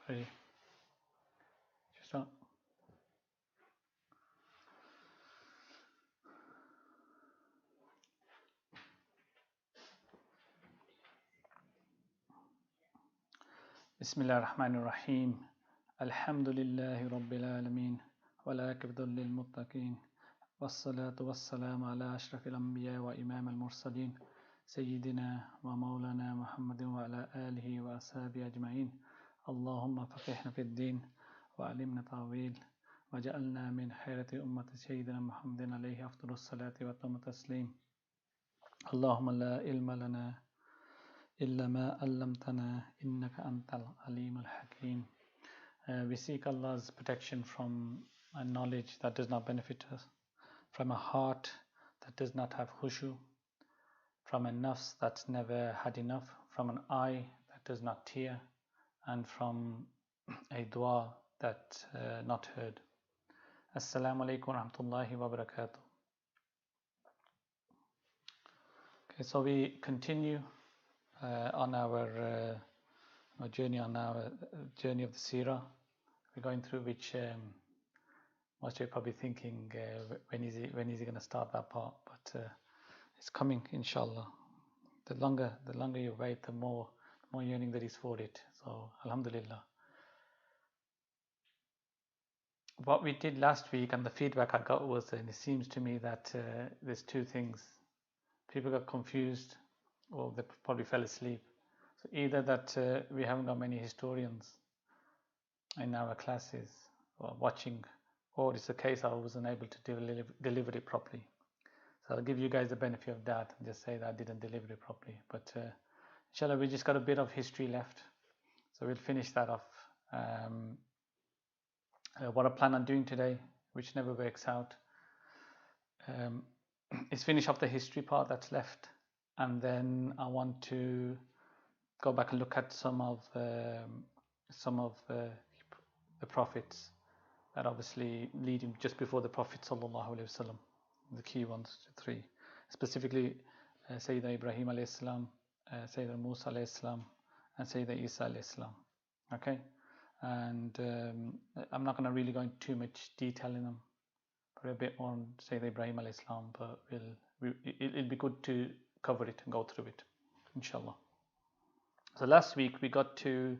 Ready? Start. Bismillah ar-Rahman ar-Rahim. Alhamdulillahi Rabbil Alameen. Wal-aqibatu lil-muttaqeen. Was-salatu was-salamu ala ashrafil anbiya wa imam al-mursalin. Sayyidina wa maulana Muhammadin wa ala alihi wa ashabihi ajma'in. Allahumma faqihna fid din wa alimna ta'wil. وجعلنا من خيرة أمة سيدنا محمد عليه أفضل الصلاة وأتم التسليم. اللهم لا علم لنا إلا ما علمتنا إنك أنت العليم الحكيم. We seek Allah's protection from a knowledge that does not benefit us, from a heart that does not have khushu, from a nafs that's never had enough, from an eye that does not tear, and from a dua that not heard. Assalamu alaikum wa rahmatullahi wa barakatuh. Okay, so we continue on our journey of the Seerah. We're going through which most of you are probably thinking, when is he going to start that part? But it's coming, inshallah. The longer you wait, the more yearning there is for it. So, alhamdulillah. What we did last week and the feedback I got was, and it seems to me that there's two things. People got confused, or they probably fell asleep. So either that we haven't got many historians in our classes or watching, or it's the case I wasn't able to deliver it properly. So I'll give you guys the benefit of that and just say that I didn't deliver it properly. But inshallah, we just got a bit of history left, so we'll finish that off. What I plan on doing today, which never works out, is finish off the history part that's left, and then I want to go back and look at some of the prophets that obviously leading just before the Prophet sallallahu alaihi wasallam, the key ones, three, specifically Sayyidina Ibrahim alayhi salam, Sayyidina Musa alayhi salam, and Sayyidina Isa alayhi salam. Okay, and I'm not going to really go into too much detail in them, but a bit more on Sayyidina Ibrahim alayhi salam, but it'll be good to cover it and go through it, inshallah. So last week we got to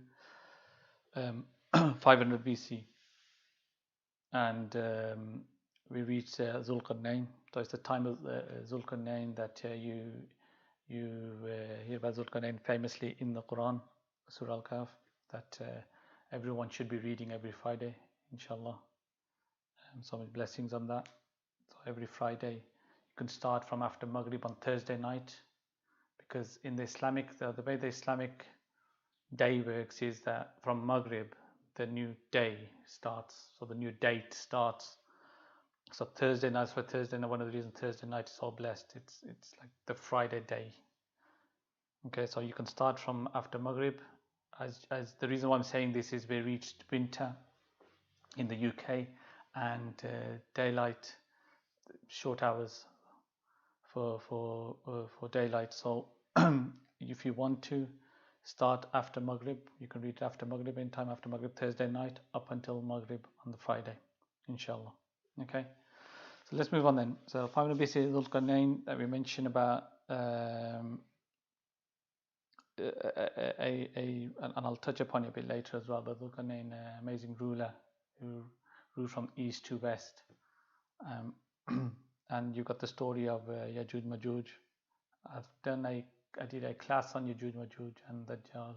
500 BC, and we reached Zulqarnain. So it's the time of Zulqarnain that you hear about Zulqarnain famously in the Quran, Surah Al-Kahf, that everyone should be reading every Friday, inshallah. So many blessings on that. So every Friday you can start from after Maghrib on Thursday night, because in the Islamic, the way the Islamic day works is that from Maghrib the new day starts, so the new date starts. So Thursday night, for Thursday night, one of the reasons Thursday night is so blessed, it's like the Friday day. Okay, so you can start from after Maghrib. As the reason why I'm saying this is we reached winter in the UK, and daylight, short hours for daylight. So if you want to start after Maghrib, you can read after Maghrib, in time after Maghrib, Thursday night, up until Maghrib on the Friday, inshallah. Okay, so let's move on then. So 500 BC, Zulqarnain that we mentioned about, and I'll touch upon it a bit later as well, but Zulqarnain, amazing ruler who ruled from east to west. And you've got the story of Yajuj Majuj. I did a class on Yajuj Majuj and Dajjal.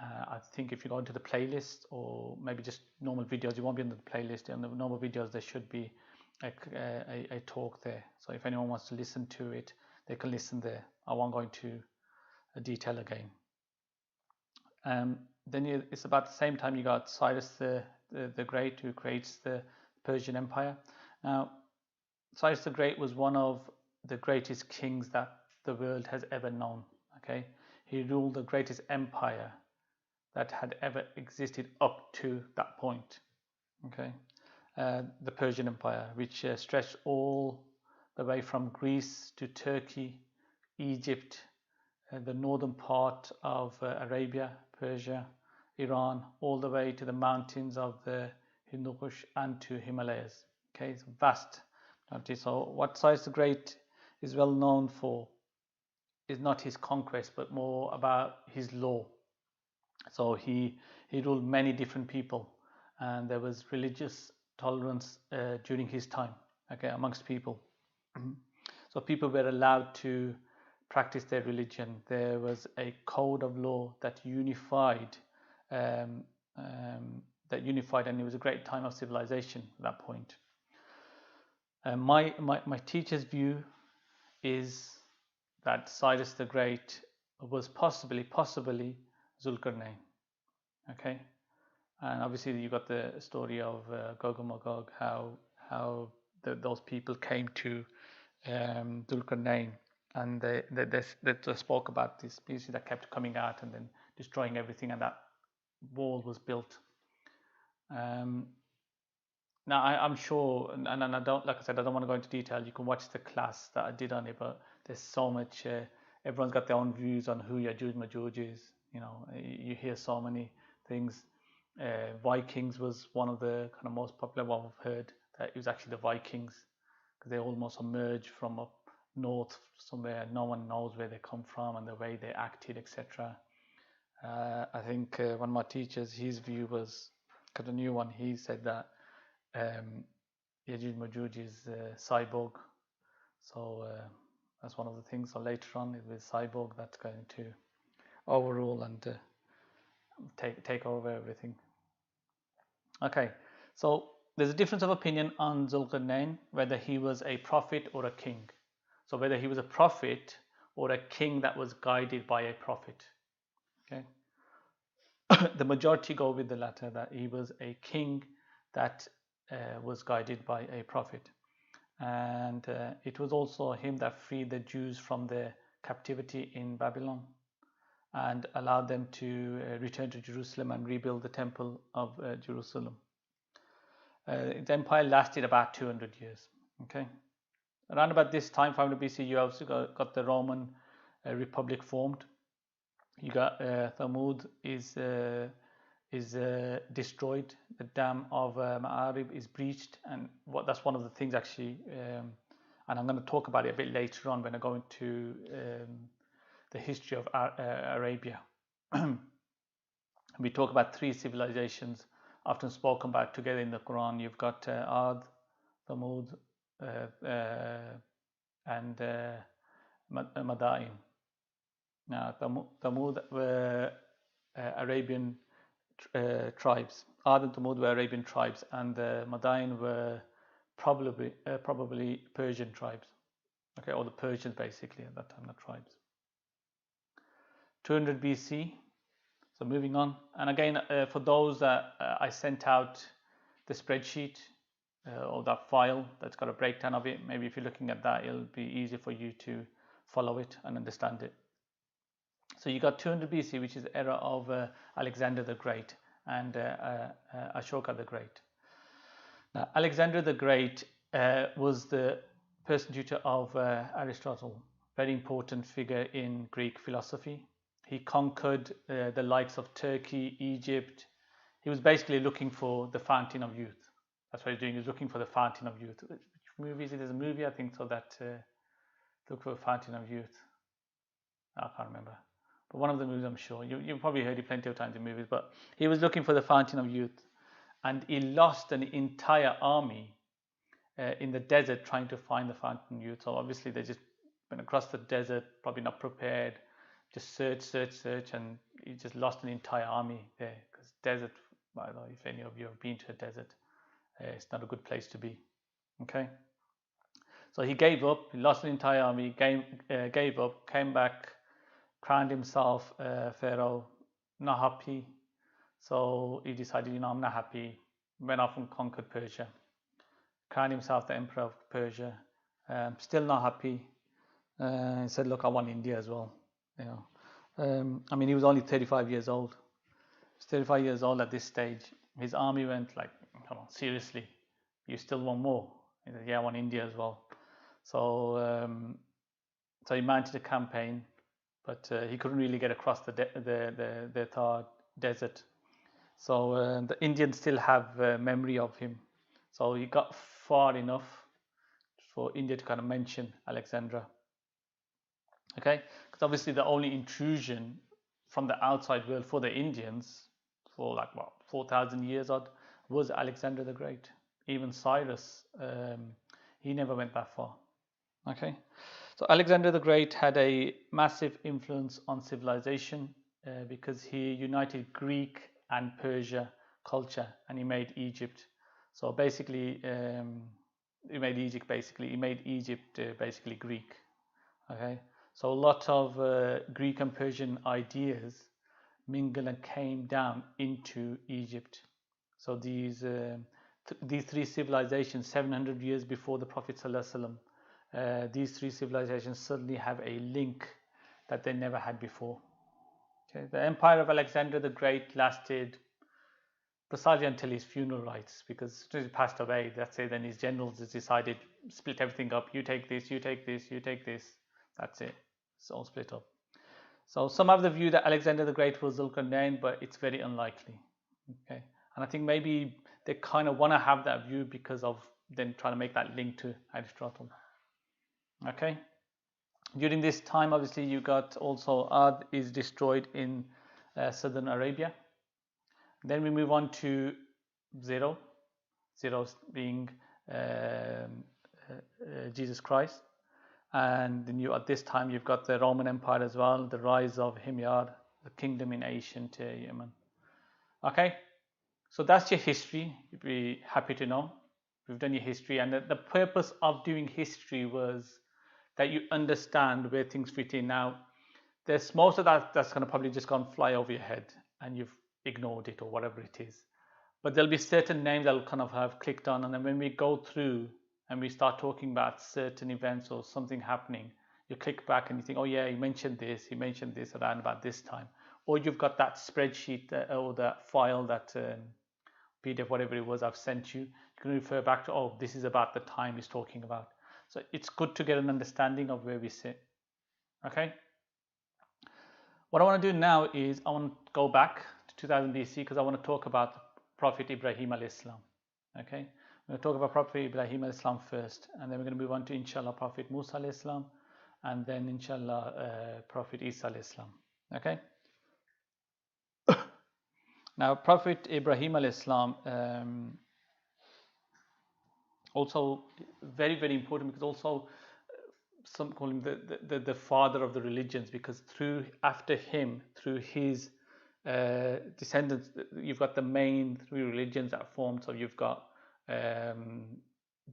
I think if you go into the playlist, or maybe just normal videos, you won't be in the playlist. In the normal videos there should be a talk there, so if anyone wants to listen to it, they can listen there. I won't go into detail again. Then it's about the same time you got Cyrus the Great, who creates the Persian Empire. Now Cyrus the Great was one of the greatest kings that the world has ever known. Okay, he ruled the greatest empire that had ever existed up to that point. Okay, the Persian Empire, which stretched all the way from Greece to Turkey, Egypt, the northern part of Arabia, Persia, Iran, all the way to the mountains of the Hindu Kush and to Himalayas. Okay, it's vast. So what Cyrus the Great is well known for is not his conquest, but more about his law. So he ruled many different people, and there was religious tolerance during his time, okay, amongst people. So people were allowed to practice their religion. There was a code of law that unified, um, and it was a great time of civilization at that point. My teacher's view is that Cyrus the Great was possibly Zulkarnain. Okay, and obviously you got the story of Gog and Magog, how those people came to Zulkarnain, and they spoke about this species that kept coming out and then destroying everything, and that wall was built. Now I'm sure, and I don't, like I said, I don't want to go into detail. You can watch the class that I did on it, but there's so much. Everyone's got their own views on who Yajuj Majuj is. You know, you hear so many things. Vikings was one of the kind of most popular one I've heard. That it was actually the Vikings, because they almost emerged from up north somewhere. No one knows where they come from and the way they acted, etc. I think one of my teachers, his view was, because a new one, he said that Yajuj Majuj is cyborg. So that's one of the things. So later on, it was cyborg that's going to overrule and take over everything. Okay, so there's a difference of opinion on Zulkarnain, whether he was a prophet or a king. So whether he was a prophet or a king that was guided by a prophet. Okay, the majority go with the latter, that he was a king that was guided by a prophet. And it was also him that freed the Jews from their captivity in Babylon and allowed them to return to Jerusalem and rebuild the temple of Jerusalem. The empire lasted about 200 years. Okay, around about this time, 500 BC, you also got the Roman Republic formed. You got Thamud is destroyed. The dam of Ma'arib is breached, and that's one of the things actually. And I'm going to talk about it a bit later on when I go into the history of Arabia. We talk about three civilizations often spoken about together in the Quran. You've got Ad, Thamud, and Madain. Now, Thamud were Arabian tribes. Ad and Thamud were Arabian tribes, and the Madain were probably Persian tribes. Okay, or the Persians basically at that time, not tribes. 200 BC. So moving on, and again, for those that I sent out the spreadsheet or that file that's got a breakdown of it. Maybe if you're looking at that, it'll be easier for you to follow it and understand it. So you got 200 BC, which is the era of Alexander the Great and Ashoka the Great. Now, Alexander the Great was the person tutor of Aristotle, very important figure in Greek philosophy. He conquered the likes of Turkey, Egypt. He was basically looking for the fountain of youth. That's what he's doing. He's looking for the fountain of youth. Which movie is it? There's a movie, I think, so that look for a fountain of youth. I can't remember. But one of the movies, I'm sure. You've probably heard it plenty of times in movies. But he was looking for the fountain of youth. And he lost an entire army in the desert trying to find the fountain of youth. So obviously they just went across the desert, probably not prepared. Just search, and he just lost an entire army there. Because desert, I don't know if any of you have been to a desert, it's not a good place to be. Okay, so he gave up. He lost an entire army. Gave up. Came back, crowned himself pharaoh. Not happy. So he decided, I'm not happy. Went off and conquered Persia. Crowned himself the emperor of Persia. Still not happy. He said, look, I want India as well. I mean, he was only 35 years old. He was 35 years old at this stage. His army went like, come on, seriously, you still want more? He said, yeah, I want India as well. So, so he mounted a campaign, but he couldn't really get across the Thar desert. So the Indians still have memory of him. So he got far enough for India to kind of mention Alexandra. Okay, because obviously the only intrusion from the outside world for the Indians for like what 4,000 years odd was Alexander the Great. Even Cyrus, he never went that far. Okay, so Alexander the Great had a massive influence on civilization because he united Greek and Persia culture, and he made Egypt. So basically, he made Egypt basically Greek. Okay, so a lot of Greek and Persian ideas mingled and came down into Egypt. So these three civilizations, 700 years before the Prophet ﷺ, these three civilizations suddenly have a link that they never had before. Okay, the empire of Alexander the Great lasted precisely until his funeral rites, because as he passed away, that's it. Then his generals decided split everything up. You take this, you take this, you take this. That's it. It's all split up. So some have the view that Alexander the Great was Zulkarnain, but it's very unlikely. Okay, and I think maybe they kind of want to have that view because of then trying to make that link to Aristotle. Okay. During this time, obviously, you got also Ad is destroyed in southern Arabia. Then we move on to Zero being Jesus Christ. And then at this time, you've got the Roman Empire as well, the rise of Himyar, the kingdom in ancient Yemen. Okay, so that's your history. You'd be happy to know. We've done your history, and the purpose of doing history was that you understand where things fit in. Now, there's most of that's going to probably just gone fly over your head, and you've ignored it or whatever it is. But there'll be certain names that will kind of have clicked on, and then when we go through and we start talking about certain events or something happening, you click back and you think, oh yeah, he mentioned this around about this time. Or you've got that spreadsheet or that file, that PDF, whatever it was I've sent you. You can refer back to, oh, this is about the time he's talking about. So it's good to get an understanding of where we sit. Okay. What I want to do now is I want to go back to 2000 BC because I want to talk about Prophet Ibrahim alayhi salam. Okay. We're going to talk about Prophet Ibrahim alayhi salam first, and then we're going to move on to, inshallah, Prophet Musa alayhi salam, and then, inshallah, Prophet Isa alayhi salam. Okay. Now, Prophet Ibrahim alayhi salam, also very, very important, because also some call him the father of the religions, because after him, through his descendants, you've got the main three religions that formed. So you've got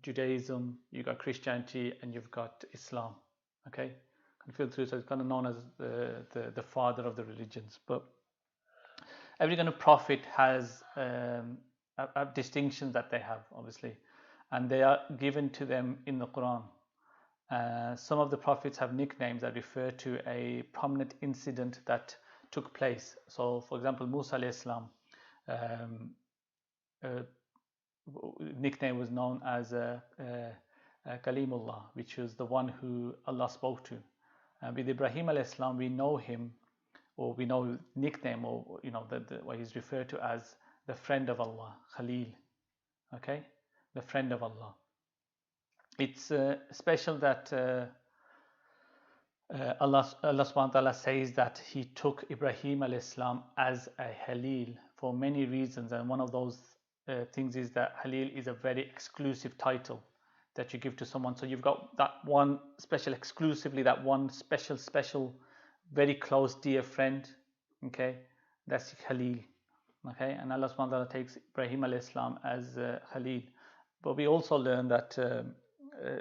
Judaism, you've got Christianity, and you've got Islam. Okay, feel through. So it's kind of known as the father of the religions. But every kind of prophet has distinctions that they have, obviously, and they are given to them in the Quran. Some of the prophets have nicknames that refer to a prominent incident that took place. So, for example, Musa alayhi salam, nickname was known as Kalimullah, which was the one who Allah spoke to. With Ibrahim alayhi salam, we know him, or we know nickname, or what he's referred to as the friend of Allah, Khalil. Okay, the friend of Allah. It's special that Allah subhanahu wa ta'ala says that he took Ibrahim alayhi salam as a Khalil for many reasons, and one of those things is that Khalil is a very exclusive title that you give to someone. So you've got that one special, exclusively that one special, very close dear friend. Okay, that's Khalil. Okay, and Allah subhanahu wa ta'ala takes Ibrahim alayhi salam as Khalil. But we also learn that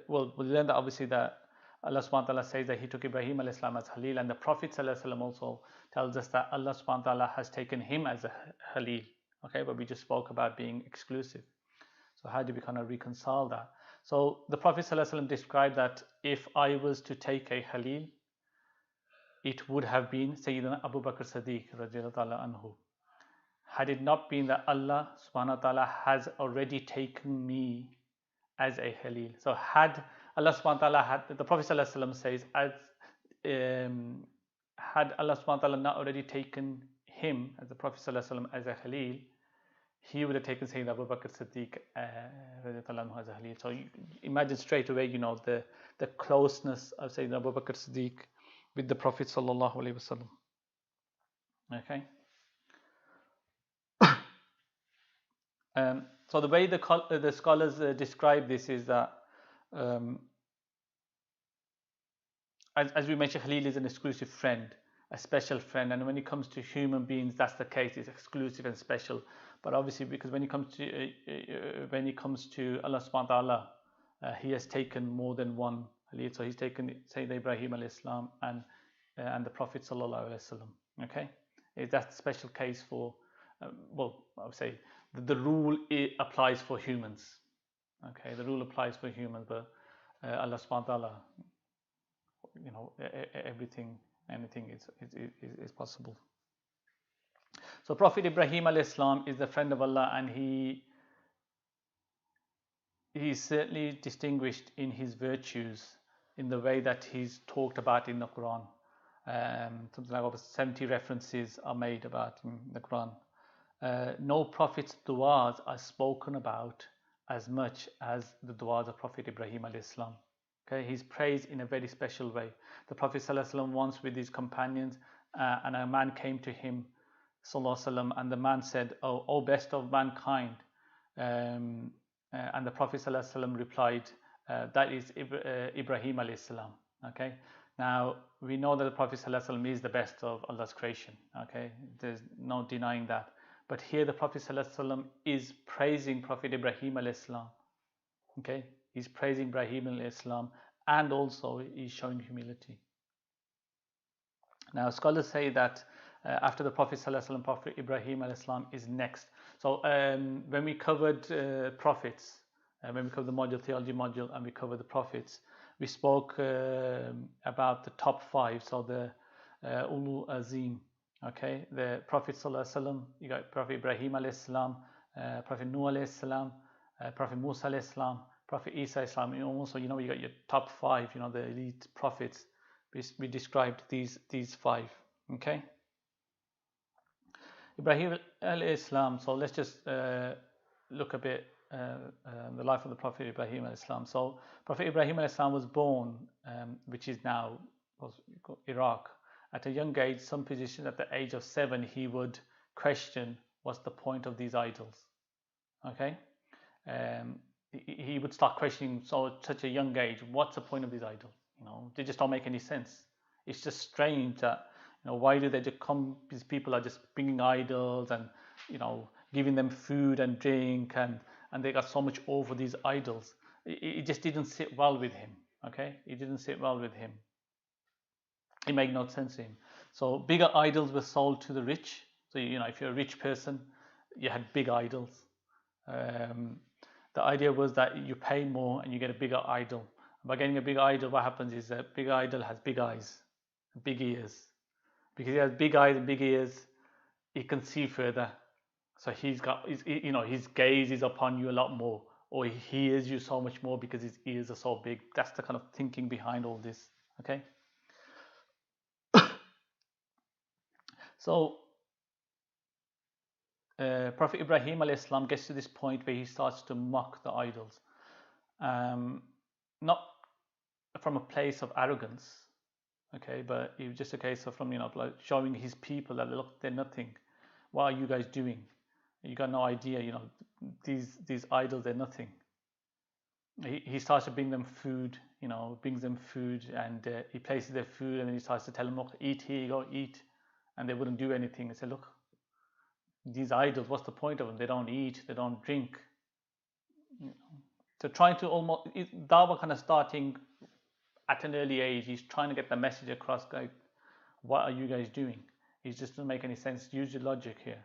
we learn that obviously that Allah subhanahu wa ta'ala says that he took Ibrahim alayhi salam as Khalil, and the Prophet sallallahu alaihi wasallam also tells us that Allah subhanahu wa ta'ala has taken him as a Khalil. Okay, but we just spoke about being exclusive. So how do we kind of reconcile that? So the Prophet sallallahu alaihi wasallam described that if I was to take a Khalil, it would have been Sayyidina Abu Bakr Siddiq radiallahu ta'ala anhu. Had it not been that Allah subhanahu wa ta'ala has already taken me as a Khalil. So had Allah subhanahu wa ta'ala the Prophet sallallahu alaihi wasallam says, had Allah subhanahu wa ta'ala not already taken him as the Prophet sallallahu alaihi wasallam as a Khalil, he would have taken Sayyidina Abu Bakr Siddiq as a Khalil. So you imagine straight away, the closeness of Sayyidina Abu Bakr Siddiq with the Prophet sallallahu alaihi wasallam. Okay. So the way the scholars describe this is that, as we mentioned, Khalil is an exclusive friend, a special friend, and when it comes to human beings, that's the case. It's exclusive and special. But obviously, because when it comes to Allah subhanahu wa taala, He has taken more than one Khalil. So He's taken Sayyidina Ibrahim alayhi salam and the Prophet sallallahu alaihi wasallam. Okay, that's a special case for. Well, I would say the rule applies for humans. Okay, the rule applies for humans, but Allah subhanahu wa taala, anything is possible. So Prophet Ibrahim alayhi salam is the friend of Allah, and he is certainly distinguished in his virtues in the way that he's talked about in the Quran. Something like over 70 references are made about in the Quran. No prophet's du'as are spoken about as much as the du'as of Prophet Ibrahim alayhi salam. Okay, he's praised in a very special way. The Prophet sallallahu alaihi wasallam once with his companions, and a man came to him sallallahu alaihi wasallam, and the man said, "Oh best of mankind," and the Prophet sallallahu alaihi wasallam replied, "That is Ibrahim alayhi salam." Okay. Now we know that the Prophet sallallahu alaihi wasallam is the best of Allah's creation. Okay, there's no denying that. But here the Prophet ﷺ is praising Prophet Ibrahim alayhi. Okay, he's praising Ibrahim alayhi, and also he's showing humility. Now scholars say that after the Prophet ﷺ, Prophet Ibrahim alayhi is next. So when we covered prophets, when we covered the module, theology module, and we covered the prophets, we spoke about the top 5. So the Ulul Azim. Okay, the Prophet ﷺ, you got Prophet Ibrahim alayhi, Prophet Nuh alayhi, Prophet Musa alayhi, Prophet Isa alayhi. Also, you got your top 5, the elite prophets. We described these 5. Okay, Ibrahim alayhi. So let's just look a bit the life of the Prophet Ibrahim alayhi. So Prophet Ibrahim alayhi was born, which is now Iraq. At a young age, some physicians at the age of 7, he would question what's the point of these idols. Okay, he would start questioning. So at such a young age, what's the point of these idols? They just don't make any sense. It's just strange that why do they just come? These people are just bringing idols and giving them food and drink, and they got so much over these idols. It just didn't sit well with him. Okay, it didn't sit well with him. It made no sense to him. So bigger idols were sold to the rich. So if you're a rich person, you had big idols. The idea was that you pay more and you get a bigger idol. By getting a big idol, what happens is that big idol has big eyes, big ears. Because he has big eyes and big ears, he can see further. So his gaze is upon you a lot more, or he hears you so much more because his ears are so big. That's the kind of thinking behind all this. Okay. So Prophet Ibrahim alayhi gets to this point where he starts to mock the idols, not from a place of arrogance, okay, but it was just a case of from like showing his people that look, they're nothing. What are you guys doing? You got no idea. These idols, they're nothing. He starts to bring them food. Brings them food, and he places their food, and then he starts to tell them, look, eat here, go eat. And they wouldn't do anything. They say, look, these idols, what's the point of them? They don't eat, they don't drink. So trying to almost, Dawah kind of starting at an early age, he's trying to get the message across, like, what are you guys doing? It just doesn't make any sense. Use your logic here.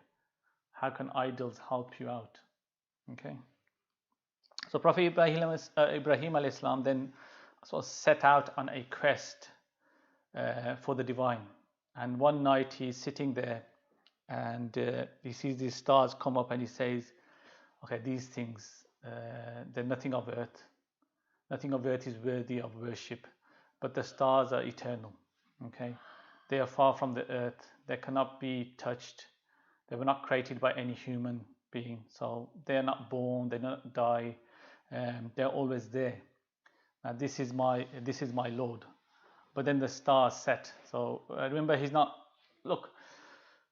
How can idols help you out? Okay. So Prophet Ibrahim alayhi salam then set out on a quest for the divine. And one night he's sitting there, and he sees these stars come up, and he says, okay, these things, they're nothing of earth. Nothing of earth is worthy of worship, but the stars are eternal. Okay, they are far from the earth. They cannot be touched. They were not created by any human. being. So they're not born, they don't die, they're always there. Now this is my Lord. But then the stars set. So remember, he's not. Look,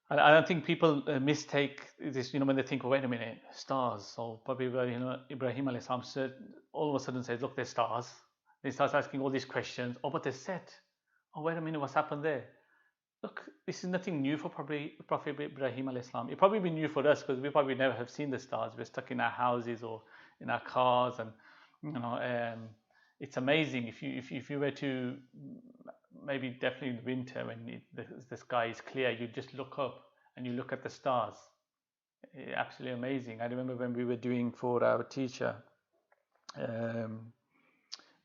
I don't think people mistake this. When they think, oh, wait a minute, stars. So probably Ibrahim alayhi salam all of a sudden says, look, there's stars. He starts asking all these questions. Oh, but they're set. Oh, wait a minute, what's happened there? Look, this is nothing new for probably Prophet Ibrahim alayhi salam. It probably be new for us because we probably never have seen the stars. We're stuck in our houses or in our cars, and it's amazing if you were to, maybe definitely in winter when the sky is clear, you just look up and you look at the stars. Absolutely amazing. I remember when we were doing for our teacher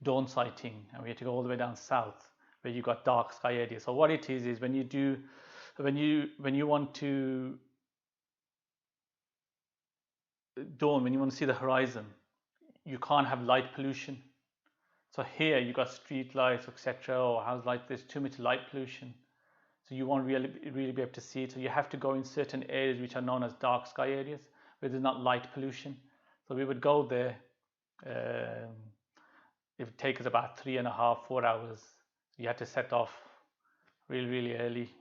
dawn sighting, and we had to go all the way down south where you got dark sky areas. So what it is when you want to dawn, when you want to see the horizon, you can't have light pollution. So here you got street lights, etc., or house lights. There's too much light pollution, so you won't really be able to see it. So you have to go in certain areas which are known as dark sky areas where there's not light pollution. So we would go there. It would take us about 3.5, 4 hours. You had to set off really early,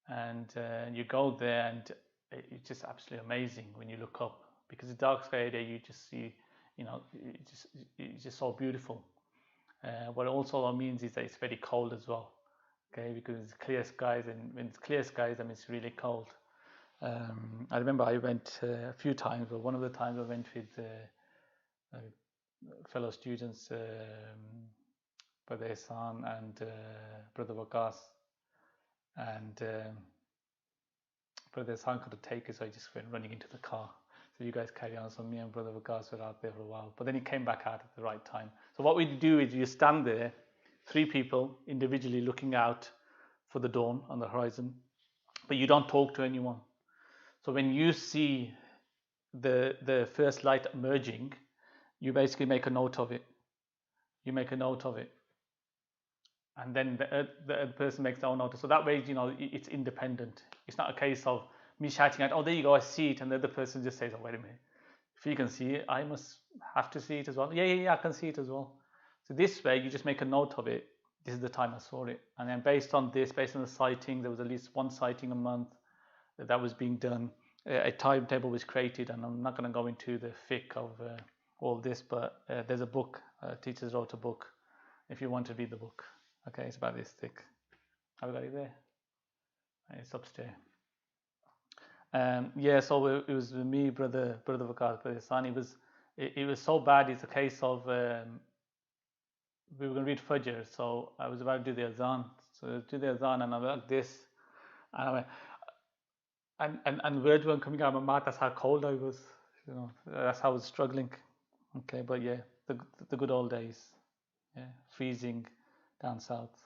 and you go there, and it's just absolutely amazing when you look up, because the dark sky area you just see, it's just so beautiful. What it also means is that it's very cold as well, okay, because it's clear skies, and when it's clear skies, I mean, it's really cold. I remember I went a few times, but one of the times I went with fellow students, Brother Ehsan and Brother Waqas, and Brother Ehsan couldn't take it, so I just went running into the car. So you guys carry on. So me and Brother Waqas were out there for a while, but then he came back out at the right time. So what we do is you stand there, 3 people individually looking out for the dawn on the horizon, but you don't talk to anyone. So when you see the first light emerging, you basically make a note of it. You make a note of it, and then the person makes their own note. So that way, it's independent. It's not a case of me shouting out, "Oh, there you go, I see it," and the other person just says, "Oh, wait a minute. If you can see it, I must have to see it as well." Yeah, I can see it as well. So this way, you just make a note of it. This is the time I saw it, and then based on the sighting, there was at least 1 sighting a month that was being done. A timetable was created, and I'm not going to go into the thick of all this, but there's a book. Teachers wrote a book. If you want to read the book, okay, it's about this thick. Have we got it there? It's upstairs. So it was me, brother Waqas, Brother Sani. It was so bad. It's a case of we were going to read Fajr, so I was about to do the azan. So do the azan, and I was like this, and I went, and words weren't coming out of my mouth. That's how cold I was. That's how I was struggling. Okay, but yeah, the good old days. Yeah, freezing down south.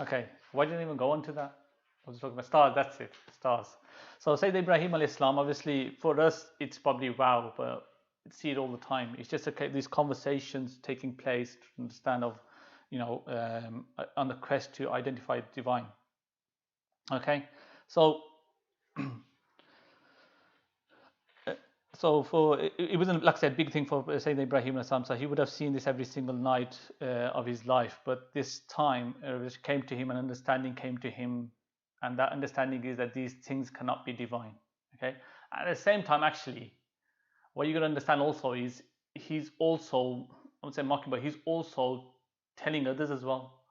Okay, why didn't I even go on to that? I was talking about stars. That's it, stars. So Sayyid Ibrahim alayhi salam, obviously for us it's probably wow, but we see it all the time. It's just these conversations taking place to understand of, on the quest to identify the divine. Okay, so it wasn't, like I said, big thing for Sayyidina Ibrahim alayhi salam. So he would have seen this every single night of his life, but this time which came to him, an understanding came to him, and that understanding is that these things cannot be divine. Okay, at the same time, actually, what you got to understand also is he's also, I would say mocking, but he's also telling others as well.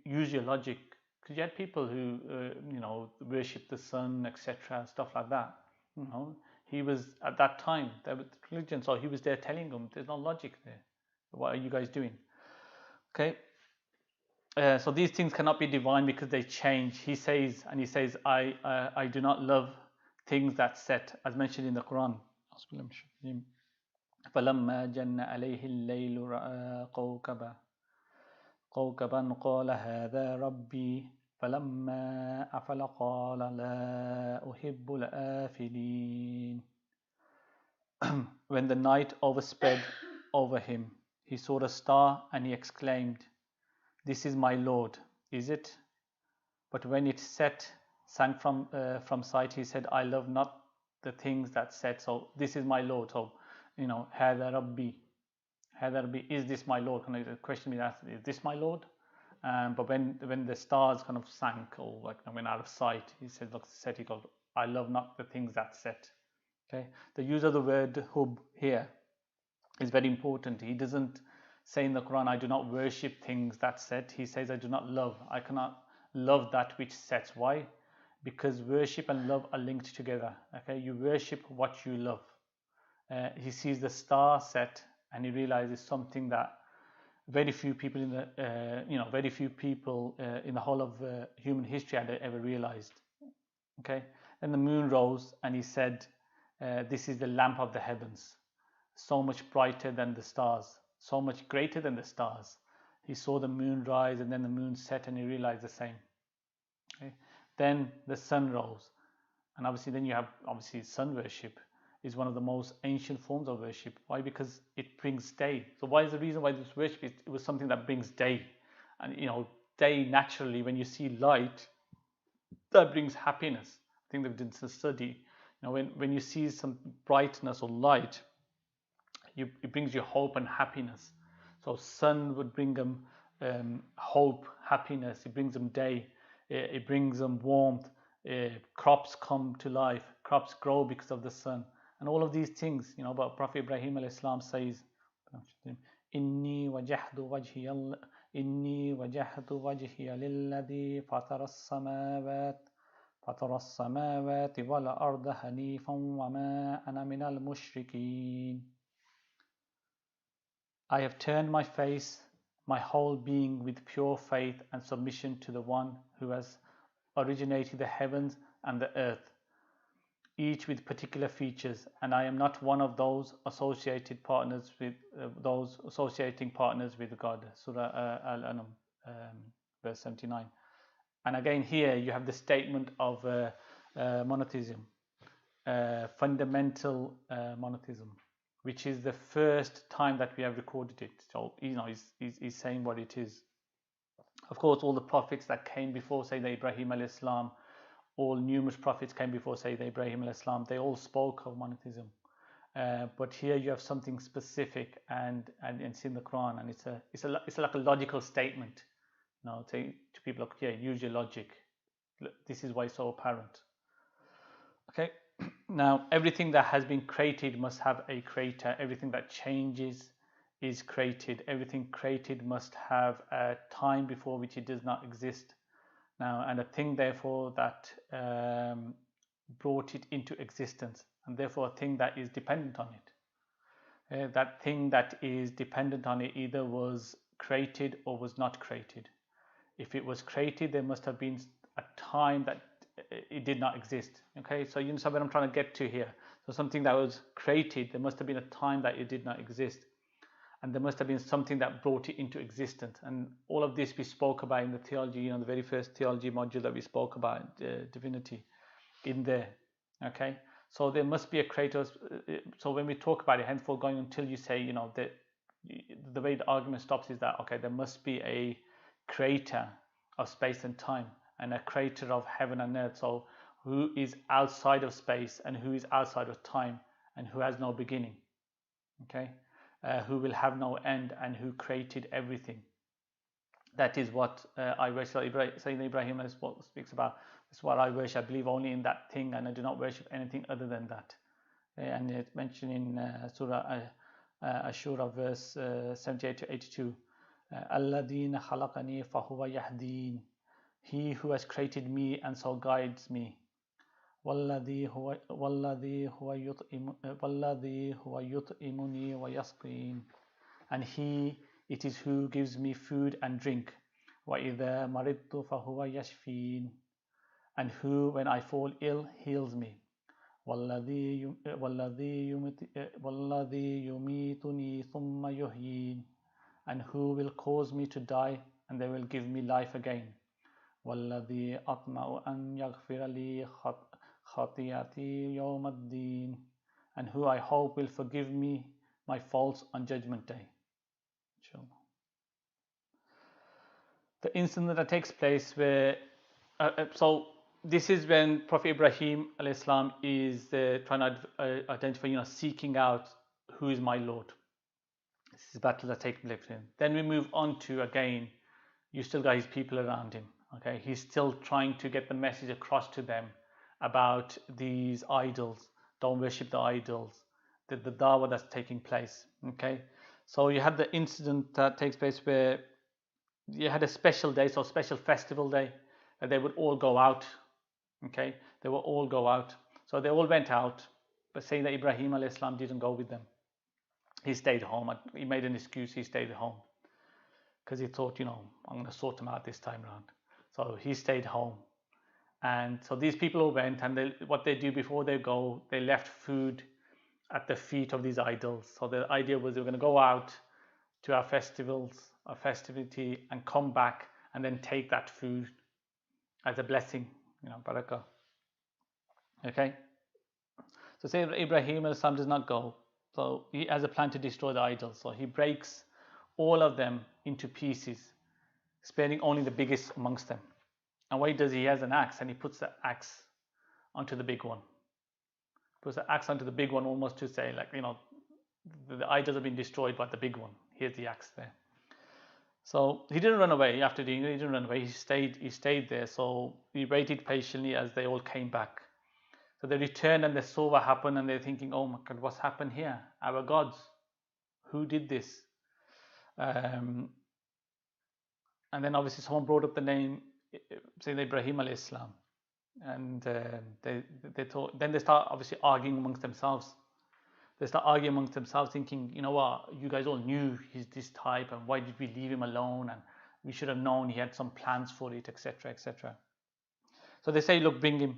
Use your logic, because you had people who worship the sun, etc., stuff like that. He was at that time there was religion, so he was there telling them there's no logic there. What are you guys doing? Okay. So these things cannot be divine because they change. He says, I do not love things that set, as mentioned in the Quran. فَلَمَّا جَنَّ عَلَيْهِ اللَّيْلُ رَأَى قَوْكَبًا قَالَ هَذَا رَبِّي فَلَمَّا أَفَلَ قَالَ لَا أُحِبُّ الْآفِلِينَ. When the night overspread over him, he saw a star and he exclaimed, "This is my Lord, is it?" But when it sank from sight, he said, "I love not the things that said, so this is my Lord. So, Hada Rabbi, is this my Lord? Kind of the question being asked, is this my Lord? But when the stars kind of sank or like went out of sight, he said, look, he goes, I love not the things that set. Okay, the use of the word hub here is very important. He doesn't say in the Quran, I do not worship things that set. He says, I do not love. I cannot love that which sets. Why? Because worship and love are linked together. Okay, you worship what you love. He sees the star set and he realizes something that very few people in the whole of human history had ever realized. Okay, then the moon rose and he said, this is the lamp of the heavens, so much brighter than the stars, so much greater than the stars. He saw the moon rise and then the moon set and he realized the same. Okay? Then the sun rose, and obviously then you have sun worship is one of the most ancient forms of worship. Why? Because it brings day. So why is the reason why this worship is, it was something that brings day. And day naturally, when you see light, that brings happiness. I think they've done a study. When you see some brightness or light, it brings you hope and happiness. So sun would bring them hope, happiness. It brings them day. It brings them warmth. Crops come to life. Crops grow because of the sun. And all of these things, but Prophet Ibrahim al-Islam says, Inni wajahtu wajhiya lilladhi fatara as-samawati wal arda hanifan wa ma ana minal mushrikeen. I have turned my face, my whole being with pure faith and submission to the one who has originated the heavens and the earth, each with particular features, and I am not one of those associating partners with God. Surah Al-An'am, verse 79. And again here you have the statement of monotheism, fundamental monotheism, which is the first time that we have recorded it. So he's saying what it is. Of course, all the prophets that came before Sayyidina Ibrahim al-Islam, all numerous prophets came before Sayyidina Ibrahim al-Islam, they all spoke of monotheism. But here you have something specific and it's in the Quran, and it's like a logical statement. To people, like, yeah, use your logic. This is why it's so apparent. Okay. Now, everything that has been created must have a creator. Everything that changes is created. Everything created must have a time before which it does not exist. Now, and a thing, therefore, that brought it into existence, and therefore a thing that is dependent on it. That thing that is dependent on it either was created or was not created. If it was created, there must have been a time that it did not exist. Okay, so you understand what I'm trying to get to here. So something that was created, there must have been a time that it did not exist, and there must have been something that brought it into existence. And all of this we spoke about in the theology, the very first theology module that we spoke about, divinity, in there. Okay, so there must be a creator. So when we talk about it, henceforth going until you say, that the way the argument stops is that, okay, there must be a creator of space and time, and a creator of heaven and earth. So who is outside of space and who is outside of time and who has no beginning. Okay, who will have no end and who created everything. That is what I worship. Sayyidina Ibrahim speaks about. This is what I worship. I believe only in that thing, and I do not worship anything other than that. And it's mentioned in Surah Ashura, verse 78 to 82. Alladina khalaqani fahuwa yahdeen. He who has created me and so guides me. Walladhi huwa yut'imuni wa yasqin. And it is who gives me food and drink. Wa idha maridtu fahuwa yashfin. And who, when I fall ill, heals me. Walladhi yumituni thumma yuhyin. And who will cause me to die and they will give me life again. وَالَّذِي أَطْمَعُ أَنْ يَغْفِرَ لِي خَطِيئَتِي يَوْمَ الدِّينِ. And who I hope will forgive me my faults on Judgment Day. Inshallah. The incident that takes place where, so this is when Prophet Ibrahim alayhi salam is trying to identify, seeking out who is my Lord. This is battle that takes place for him. Then we move on to, again, you still got his people around him. Okay, he's still trying to get the message across to them about these idols. Don't worship the idols. The dawah that's taking place. Okay, so you had the incident that takes place where you had a special day, so special festival day, that they would all go out. Okay, they would all go out. So they all went out, but saying that Ibrahim alayhi salam didn't go with them. He stayed home. He made an excuse. He stayed home because he thought, I'm going to sort them out this time around. So he stayed home. And so these people all went, and what they do before they go, they left food at the feet of these idols. So the idea was they were going to go out to our festivals, our festivity, and come back and then take that food as a blessing, barakah. Okay? So say Ibrahim al-Islam does not go. So he has a plan to destroy the idols. So he breaks all of them into pieces, sparing only the biggest amongst them. And what he does, he has an axe, and he puts the axe onto the big one. Puts the axe onto the big one, almost to say, the idols have been destroyed by the big one. Here's the axe there. So he didn't run away after doing it. He didn't run away. He stayed there. So he waited patiently as they all came back. So they returned and they saw what happened, and they're thinking, oh my God, what's happened here? Our gods, who did this? And then obviously someone brought up the name, saying Ibrahim alayhi salam. And they thought, then they start obviously arguing amongst themselves. They start arguing amongst themselves, thinking, you know what, you guys all knew he's this type, and why did we leave him alone? And we should have known he had some plans for it, etc., etc. So they say, look, bring him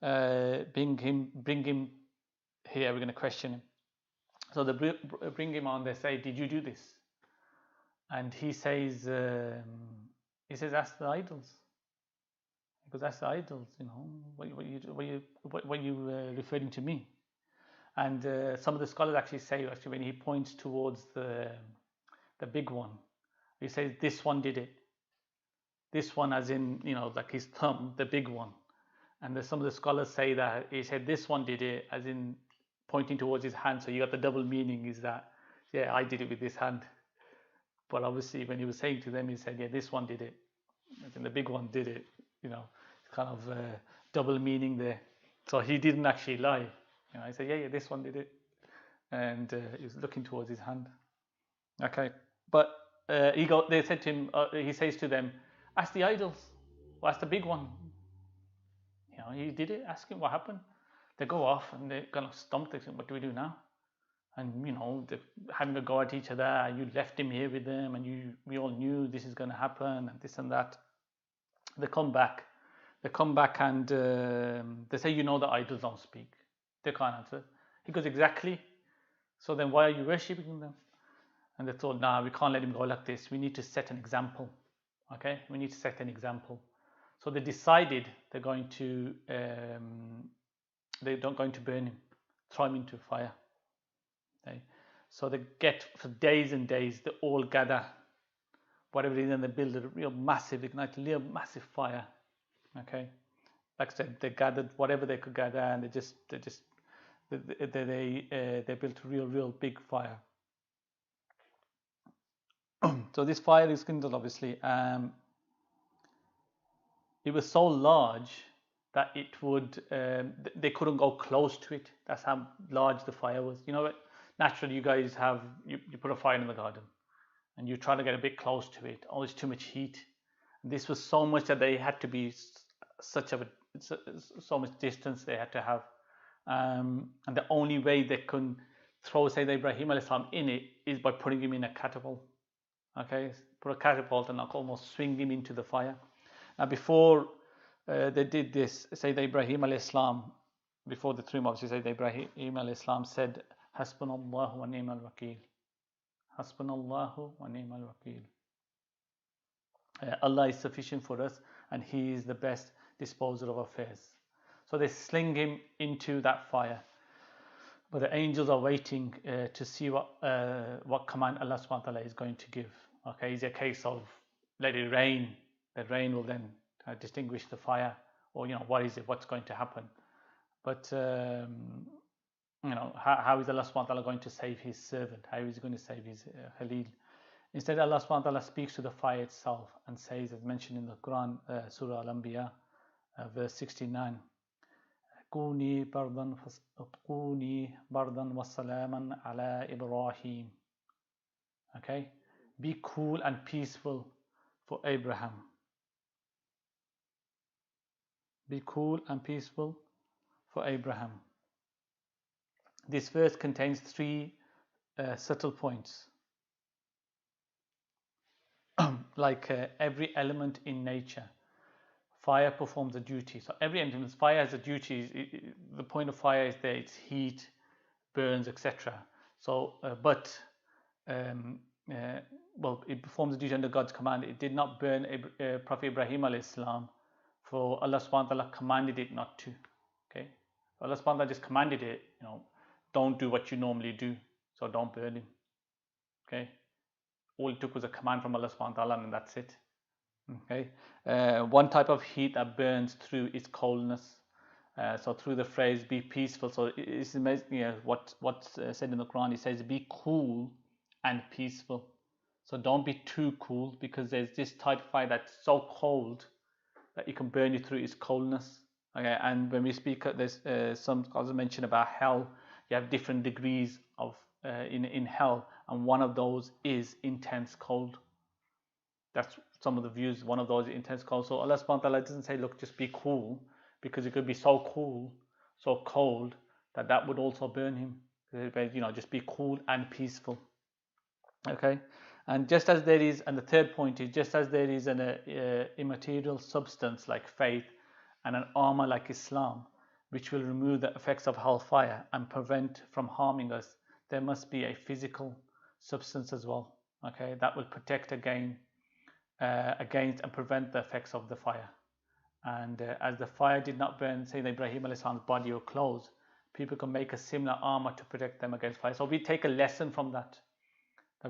here. We're going to question him. So they bring him on. They say, did you do this? And he says, ask the idols. Because that's the idols, what are you referring to me? And some of the scholars actually say, when he points towards the big one, he says, this one did it. This one, as in, like his thumb, the big one. And some of the scholars say that he said, this one did it, as in pointing towards his hand. So you got the double meaning, is that, yeah, I did it with this hand. But obviously, when he was saying to them, he said, yeah, this one did it. As in the big one did it, kind of double meaning there. So he didn't actually lie. I said, yeah, this one did it. And he was looking towards his hand. Okay. But they said to him, he says to them, ask the idols. Well, ask the big one. He did it. Ask him what happened. They go off and they kind of stump. They say, what do we do now? And, they're having a go at each other. You left him here with them, and we all knew this is going to happen, and this and that. They come back. And they say, the idols don't speak. They can't answer. He goes, exactly. So then why are you worshipping them? And they thought, we can't let him go like this. We need to set an example. Okay? We need to set an example. So they decided they're going to burn him, throw him into fire. Okay? So they get, for days and days, they all gather whatever it is, and they build a real massive fire. Okay, like I said, they gathered whatever they could gather, and they built a real big fire. So this fire is kindled, obviously. It was so large that it would they couldn't go close to it. That's how large the fire was. Naturally, you guys you put a fire in the garden, and you try to get a bit close to it. Oh, it's too much heat. This was so much that they had to be so much distance they had to have, and the only way they could throw, say, the Ibrahim alayhi salam in it is by putting him in a catapult. Okay, put a catapult and almost swing him into the fire. Now, before they did this, say the Ibrahim alayhi salam, before the threw him, obviously, say the Ibrahim alayhi salam said, "Hasbunallahu wa ni'mal wakeel." Hasbunallahu wa ni'mal wakeel. Allah is sufficient for us, and He is the best disposer of affairs. So they sling him into that fire, but the angels are waiting to see what command Allah subhanahu wa ta'ala is going to give. Okay, it's a case of let it rain. The rain will then distinguish the fire, or what is it, what's going to happen. But how is Allah subhanahu wa ta'ala going to save his servant? How is he going to save his Khalil? Instead, Allah subhanahu wa ta'ala speaks to the fire itself and says, as mentioned in the Quran, Surah Al-Anbiya, verse 69, كوني بردا وسلاما على إبراهيم. Okay, be cool and peaceful for Abraham. Be cool and peaceful for Abraham. This verse contains three subtle points. Like every element in nature, fire performs a duty. So every element, fire has a duty. The point of fire is there, it's heat, burns, etc. So, it performs a duty under God's command. It did not burn Prophet Ibrahim alayhi salam, for Allah subhanahu wa ta'ala commanded it not to. Okay, Allah subhanahu wa ta'ala just commanded it, don't do what you normally do, so don't burn him. Okay, all it took was a command from Allah subhanahu wa ta'ala, and that's it. Okay, one type of heat that burns through is coldness. So through the phrase "be peaceful," so it's amazing. What's said in the Quran. It says, "Be cool and peaceful." So don't be too cool, because there's this type of fire that's so cold that it can burn you through its coldness. Okay, and when we speak, there's some scholars mention about hell. You have different degrees of in hell, and one of those is intense cold. That's some of the views. One of those is intense cold. So Allah subhanahu wa ta'ala doesn't say, look, just be cool, because it could be so cool, so cold that would also burn him. Just be cool and peaceful. Okay, and just as there is, and the third point is, just as there is an immaterial substance like faith and an armor like Islam, which will remove the effects of hellfire and prevent from harming us, there must be a physical substance as well. Okay, that will protect against and prevent the effects of the fire. And as the fire did not burn, say, Ibrahim alayhi salam's body or clothes, people can make a similar armor to protect them against fire. So we take a lesson from that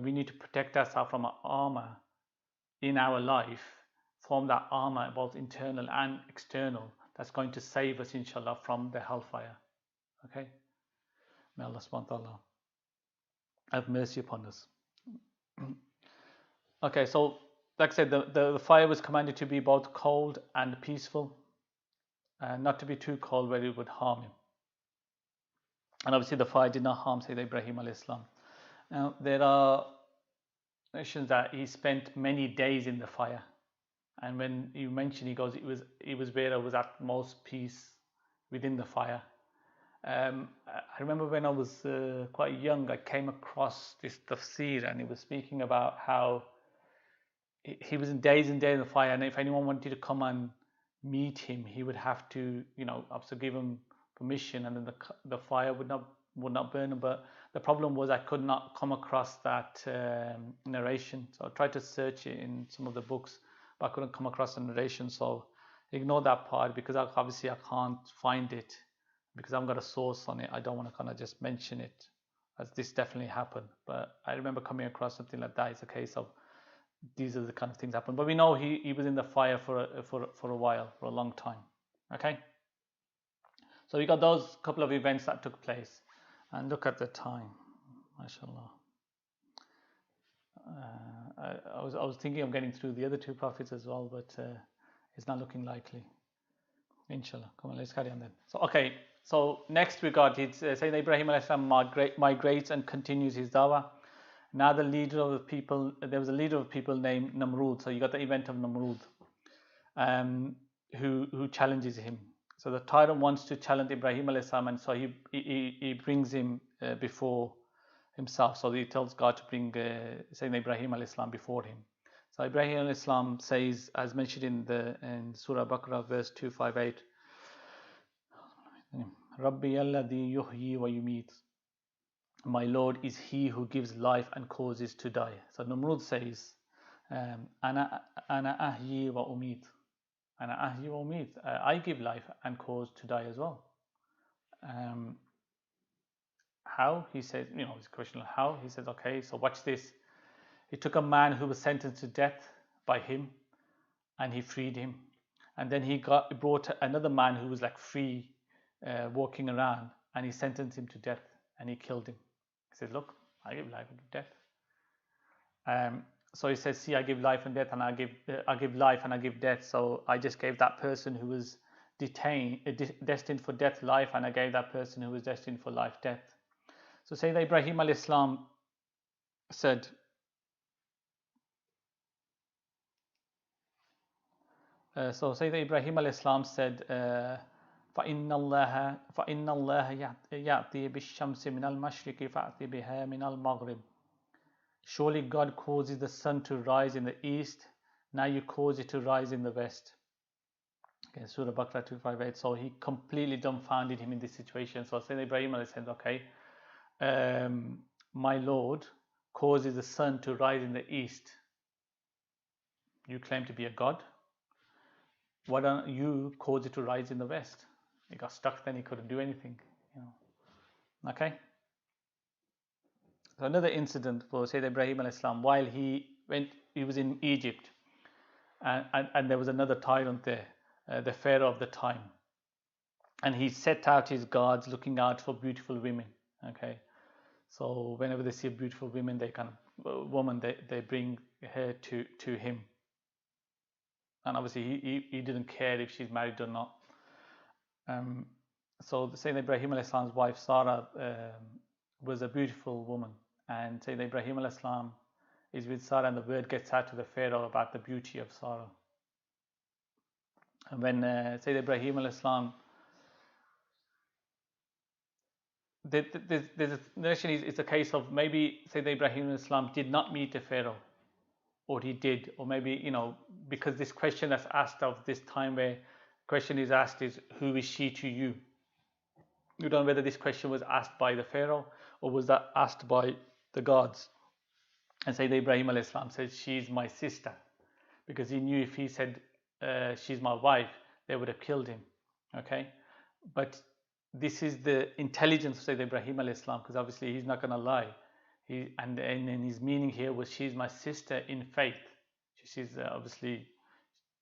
we need to protect ourselves from our armor in our life, from that armor, both internal and external, that's going to save us, inshallah, from the hellfire. Okay? May Allah subhanahu wa ta'ala have mercy upon us. Okay, so like I said, the fire was commanded to be both cold and peaceful, and not to be too cold where it would harm him. And obviously the fire did not harm Sayyidina Ibrahim alayhi salam. Now, there are mentions that he spent many days in the fire, and when you mention, he goes, it was where I was at most peace within the fire. I remember when I was quite young, I came across this tafsir, and he was speaking about how he was in days and days in the fire, and if anyone wanted to come and meet him, he would have to, obviously give him permission, and then the fire would not burn him. But the problem was I could not come across that narration. So I tried to search it in some of the books, but I couldn't come across the narration. So ignore that part, because obviously I can't find it, because I haven't got a source on it. I don't want to kind of just mention it as this definitely happened. But I remember coming across something like that. It's a case of these are the kind of things happen. But we know he was in the fire for a while, for a long time. Okay. So we got those couple of events that took place, and look at the time, mashallah. I was thinking of getting through the other two prophets as well, but it's not looking likely. Inshallah. Come on, let's carry on then. So okay. So next we got it. Sayyidina Ibrahim alayhi salam migrates and continues his dawah. Now the leader of the people, there was a leader of people named Namrud. So you got the event of Namrud, who challenges him. So the tyrant wants to challenge Ibrahim alayhi salam, and so he brings him before himself. So he tells God to bring Sayyidina Ibrahim alayhi salam before him. So Ibrahim alayhi salam says, as mentioned in Surah Baqarah, verse 258, Rabbi alladhi yuhyi wa yumeet. My Lord is He who gives life and causes to die. So Namrud says, Ana ahyi wa umeet. Ana ahyi wa umeet. I give life and cause to die as well. How? He says, it's a question of how. He says, okay, so watch this. He took a man who was sentenced to death by him, and he freed him. And then he brought another man who was like free, walking around, and he sentenced him to death, and he killed him. He said, look, I give life and give death. So he says, see, I give life and death, and I give life and I give death. So I just gave that person who was destined for death life, and I gave that person who was destined for life death. So Sayyidina Ibrahim alayhi salam said, Sayyidina Ibrahim alayhi salam said, فإن الله يأتي بالشمس من المشرق فأتي بها من المغرب. Surely God causes the sun to rise in the east, now you cause it to rise in the west. Okay, Surah Baqarah 258. So he completely dumbfounded him in this situation. So Sayyidina Ibrahim said, okay, my Lord causes the sun to rise in the east. You claim to be a God. Why don't you cause it to rise in the west? He got stuck then, he couldn't do anything. Okay. So another incident for Sayyidina Ibrahim alayhi salam, while he was in Egypt, and there was another tyrant there, the Pharaoh of the time, and he set out his guards looking out for beautiful women. Okay, so whenever they see a beautiful woman, they bring her to him, and obviously he didn't care if she's married or not. So Sayyidina Ibrahim alayhi salam's wife Seerah was a beautiful woman, and Sayyidina Ibrahim alayhi salam is with Seerah, and the word gets out to the Pharaoh about the beauty of Seerah. And when Sayyidina Ibrahim alayhi salam, there's a narration, it's a case of maybe Sayyidina Ibrahim alayhi salam did not meet the Pharaoh, or he did, or maybe, because this question that's asked of this time where question is asked is, who is she to you? You don't know whether this question was asked by the Pharaoh or was that asked by the gods. And Sayyidina Ibrahim alayhi salam said, she's my sister, because he knew if he said she's my wife, they would have killed him. Okay, but this is the intelligence of Sayyidina Ibrahim alayhi salam, because obviously he's not going to lie. And his meaning here was, she's my sister in faith. She's obviously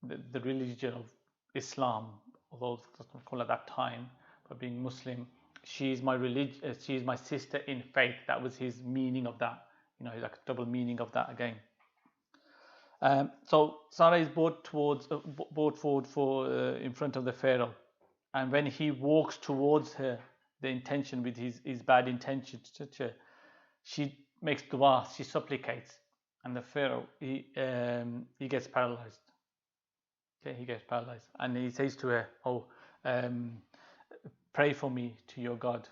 the religion of Islam, although it doesn't call at that time, but being Muslim, she's my religion, she's my sister in faith. That was his meaning of that. Like a double meaning of that again. So Sarah is brought forward in front of the Pharaoh, and when he walks towards her, the intention with his bad intention, she makes dua, she supplicates, and the Pharaoh he gets paralyzed. Okay, he gets paralyzed, and he says to her, "Oh, pray for me to your God,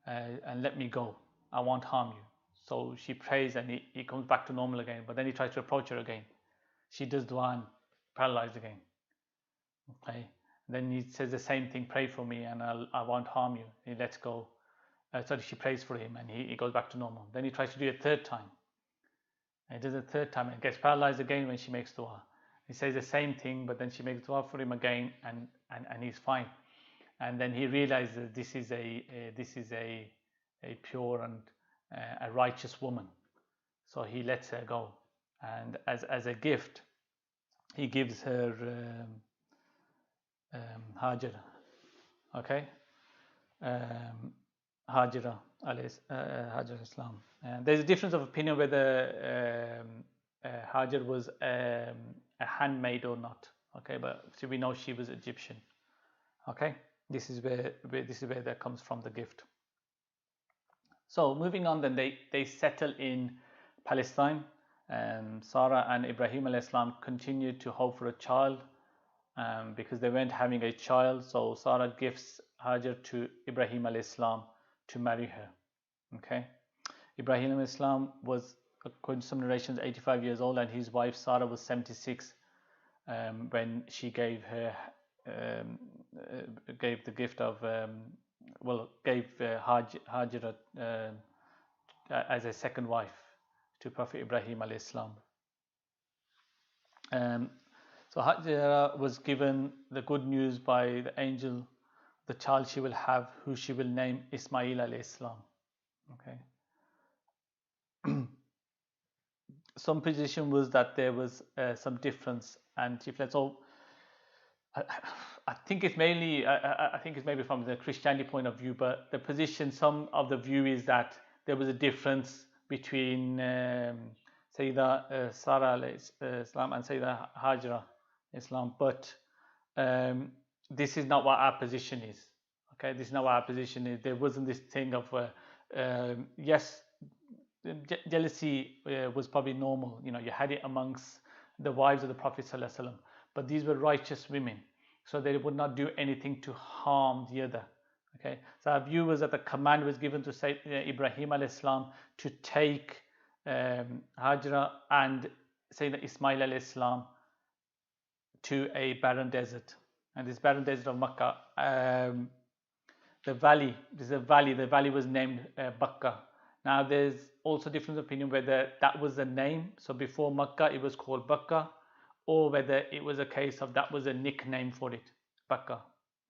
and let me go. I won't harm you." So she prays, and he comes back to normal again. But then he tries to approach her again. She does dua and paralyzed again. Okay. Then he says the same thing, pray for me and I won't harm you. He lets go. So she prays for him and he goes back to normal. Then he tries to do it a third time. And he does it a third time and gets paralyzed again when she makes dua. He says the same thing, but then she makes dua for him again and he's fine. And then he realizes this is a pure and a righteous woman. So he lets her go. And as a gift, he gives her Hajar. Okay, Hajra Hajar Islam. And there's a difference of opinion whether Hajar was a handmaid or not. Okay, but so we know she was Egyptian. Okay, this is where that comes from, the gift. So moving on, then they settle in Palestine. Sarah and Ibrahim alayhi salam continued to hope for a child because they weren't having a child. So Sarah gifts Hajar to Ibrahim alayhi salam to marry her. Okay, Ibrahim alayhi salam was, according to some narrations, 85 years old, and his wife Sarah was 76 when she gave the gift of gave Hajar as a second wife to Prophet Ibrahim alayhi salam. So Hajar was given the good news by the angel, the child she will have, who she will name Ismail alayhi salam. Okay. Some position was that there was some difference, and she fled. So I, I think it's mainly I think it's maybe from the Christianity point of view, but the position, some of the view is that there was a difference between Sayyidah Sarah Islam and Sayyidah Hajra Islam, but this is not what our position is. Okay, this is not what our position is. There wasn't this thing of yes, jealousy was probably normal. You know, you had it amongst the wives of the Prophet ﷺ, but these were righteous women, so they would not do anything to harm the other. Okay, so our view was that the command was given to say Ibrahim alayhis salam to take Hajra and Sayyidina Ismail alayhis salam to a barren desert, and this barren desert of Makkah, the valley. This is a valley. The valley was named Bakka. Now there's also different opinion whether that was the name. So before Makkah it was called Bakka, or whether it was a case of that was a nickname for it, Bakka.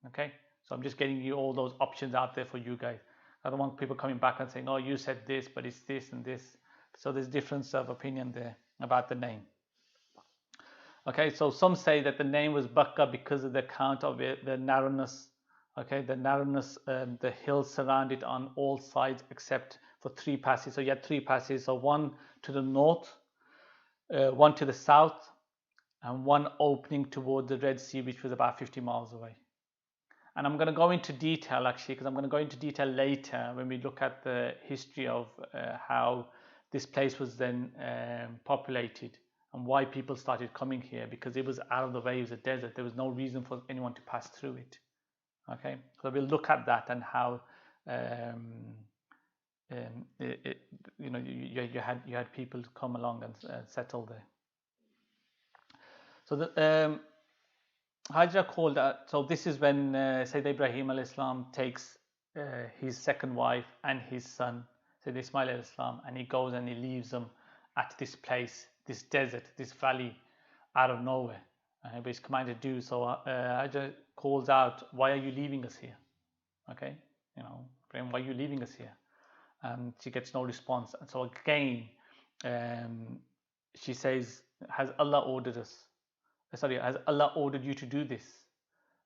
Okay, so I'm just getting you all those options out there for you guys. I don't want people coming back and saying, oh, you said this, but it's this and this. So there's difference of opinion there about the name. Okay, so some say that the name was Bakka because of the account of it, the narrowness. Okay, the narrowness, the hills surround it on all sides except for 3 passes. So you had 3 passes. So one to the north, one to the south, and one opening toward the Red Sea, which was about 50 miles away. And I'm going to go into detail actually, because I'm going to go into detail later when we look at the history of how this place was then populated and why people started coming here, because it was out of the way, it was a desert. There was no reason for anyone to pass through it. Okay, so we'll look at that and how you know you had people come along and settle there. So the Hajra called out. So this is when Sayyid Ibrahim alayhis salam takes his second wife and his son Sayyid Ismail alayhis salam, and he goes and he leaves them at this place, this desert, this valley, out of nowhere. But he's commanded to do so. Hajra calls out, "Why are you leaving us here?" Okay, you know, Ibrahim, why are you leaving us here? And she gets no response. And so again, she says, "Has Allah ordered us? Sorry, has Allah ordered you to do this?"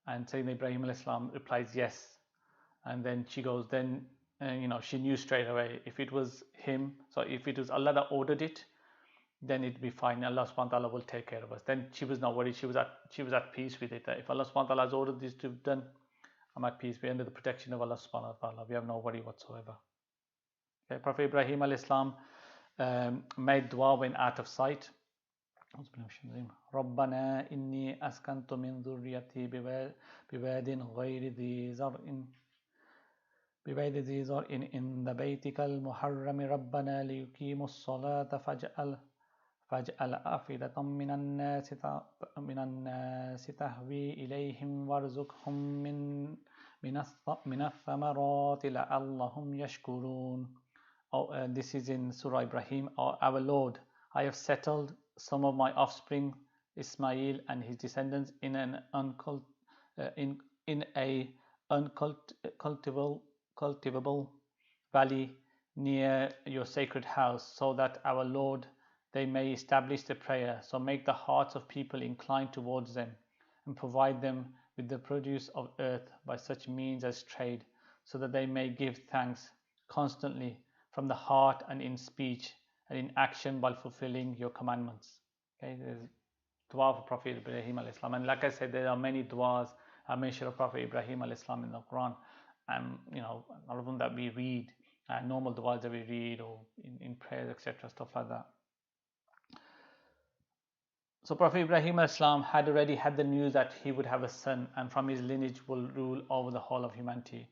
And Sayyidina Ibrahim alayhis salam replies, "Yes." And then she goes, then you know, she knew straight away if it was him. So if it was Allah that ordered it, then it'd be fine. Allah subhanahu wa ta'ala will take care of us. Then she was not worried. She was at peace with it. That if Allah subhanahu wa ta'ala has ordered this to be done, I'm at peace. We're under the protection of Allah subhanahu wa ta'ala. We have no worry whatsoever. Okay, Prophet Ibrahim alayhis salam made dua when out of sight. ربنا إني أسكنت من ذريتي بواد غير ذي زرع عند بيتك المحرم ربنا ليقيموا الصلاة فاجعل أفئدة من الناس تهوي إليهم وارزقهم من الثمرات لعلهم يشكرون. This is in Surah Ibrahim. Our Lord, I have settled some of my offspring, Ismail and his descendants, in a cultivable valley near your sacred house, so that our Lord, they may establish the prayer. So make the hearts of people inclined towards them, and provide them with the produce of earth by such means as trade, so that they may give thanks constantly from the heart and in speech and in action while fulfilling your commandments. Okay, there's dua for Prophet Ibrahim alayhis salam, and like I said, there are many duas mentioned of Prophet Ibrahim alayhis salam in the Quran, and you know, all of them that we read, normal duas that we read, or in prayers, etc., stuff like that. So Prophet Ibrahim alayhis salam had already had the news that he would have a son, and from his lineage will rule over the whole of humanity.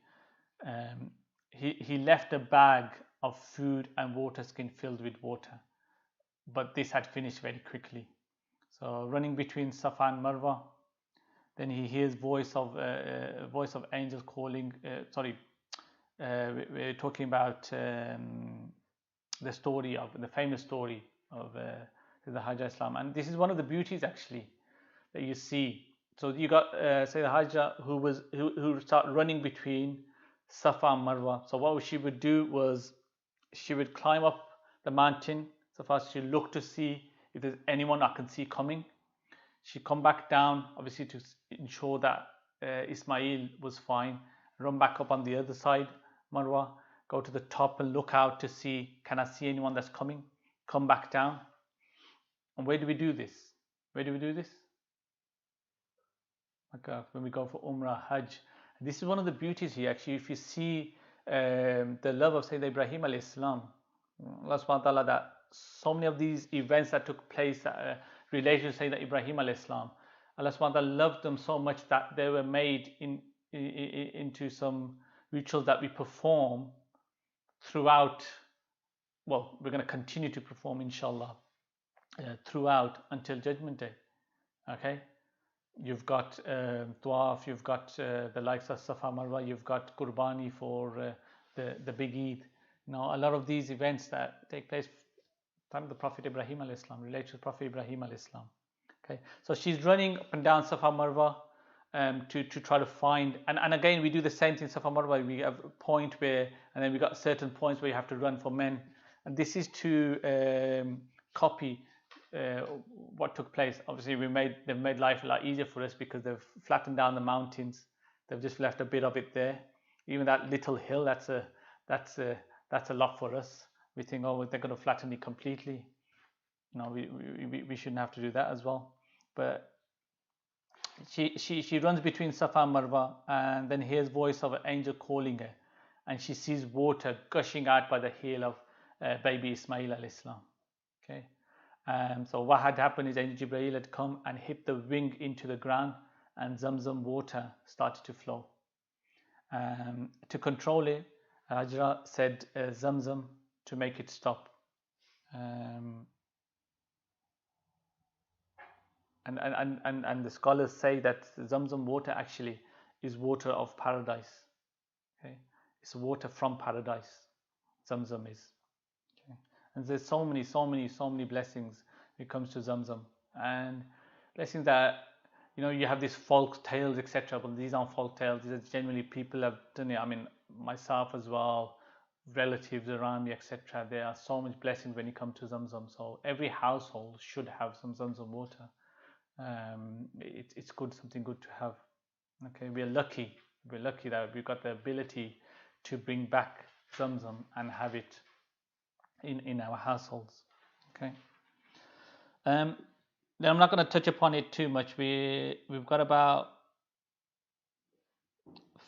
He left a bag of food and water skin filled with water, but this had finished very quickly. So running between Safa and Marwa, then he hears voice of angels calling. We're talking about the story of the famous story of the Hajra Islam, and this is one of the beauties actually that you see. So you got say the Hajra who started running between Safa and Marwa. So what she would do was she would climb up the mountain. So first she looked to see if there's anyone I can see coming. She come back down, obviously to ensure that Ismail was fine. Run back up on the other side, Marwa. Go to the top and look out to see, can I see anyone that's coming? Come back down. And where do we do this? Where do we do this? Like when we go for Umrah, Hajj. This is one of the beauties here. Actually, if you see the love of Sayyidina Ibrahim alayhi salam, Allah subhanahu wa ta'ala, that so many of these events that took place that related to Sayyidina Ibrahim alayhi salam, Allah subhanahu wa ta'ala loved them so much that they were made into some rituals that we perform throughout. Well, we're going to continue to perform, inshallah, throughout until Judgment Day. Okay, you've got Tawaf, you've got the likes of Safa Marwa, you've got Qurbani for the big Eid. Now, a lot of these events that take place time of the Prophet Ibrahim alayhi salam, related to the Prophet Ibrahim alayhi salam. Okay, so she's running up and down Safa Marwa to try to find, and again we do the same thing Safa Marwa. We have a point where, and then we got certain points where you have to run for men, and this is to copy what took place. Obviously, they've made life a lot easier for us because they've flattened down the mountains. They've just left a bit of it there. Even that little hill, that's a lot for us. We think, oh, they're going to flatten it completely. No, we shouldn't have to do that as well. But she runs between Safa and Marwa, and then hears voice of an angel calling her, and she sees water gushing out by the heel of baby Ismail alayhi salam. Okay, so what had happened is Angel Jibreel had come and hit the wing into the ground, and Zamzam water started to flow. To control it, Hajra said Zamzam to make it stop. And the scholars say that Zamzam water actually is water of paradise. Okay, it's water from paradise. Zamzam is. Okay, and there's so many blessings when it comes to Zamzam, and blessings that you have these folk tales, etc. But these aren't folk tales. These are generally people have done it. I mean, myself as well, relatives around me, etc. There are so much blessings when you come to Zamzam. So every household should have some Zamzam water. It's good, something good to have. Okay, we're lucky that we've got the ability to bring back Zamzam and have it in our households. Okay. Then I'm not going to touch upon it too much. We've got about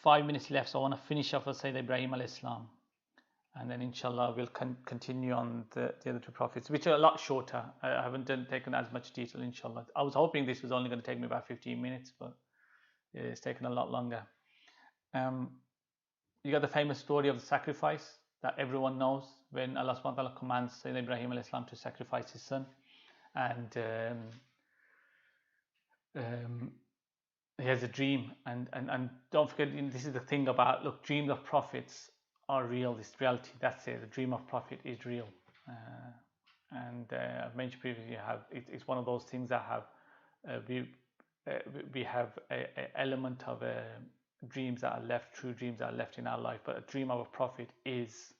5 minutes left, so I want to finish off with Sayyidina Ibrahim alayhi salam, and then inshallah we'll continue on the other two prophets, which are a lot shorter. I haven't taken as much detail, inshallah. I was hoping this was only going to take me about 15 minutes, but it's taken a lot longer. You got the famous story of the sacrifice that everyone knows, when Allah subhanahu wa ta'ala commands Sayyidina Ibrahim alayhi salam to sacrifice his son, and he has a dream, and don't forget, this is the thing about, look, dreams of prophets are real. This reality, that's it. The dream of prophet is real, and I've mentioned previously, it's one of those things that have we have a element of dreams that are left, true dreams that are left in our life. But a dream of a prophet is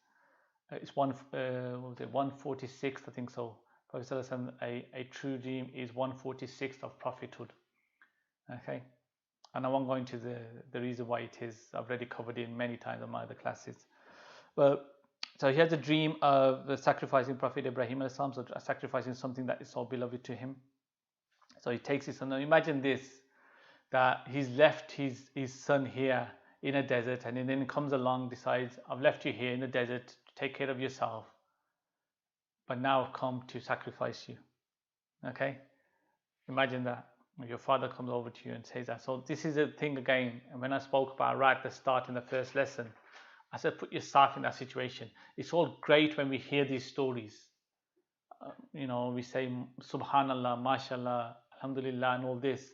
it's 146th, I think so. Prophet said a true dream is 146th of prophethood. Okay, and I won't go into the reason why it is. I've already covered it many times in my other classes. Well, so he has a dream of sacrificing Prophet Ibrahim, so sacrificing something that is so beloved to him. So he takes his son. Now imagine this, that he's left his son here in a desert, and then comes along, decides, I've left you here in the desert to take care of yourself, but now I've come to sacrifice you. Okay, imagine that. Your father comes over to you and says that. So this is a thing again, and when I spoke about right at the start in the first lesson, I said put yourself in that situation. It's all great when we hear these stories. We say Subhanallah, MashaAllah, Alhamdulillah, and all this.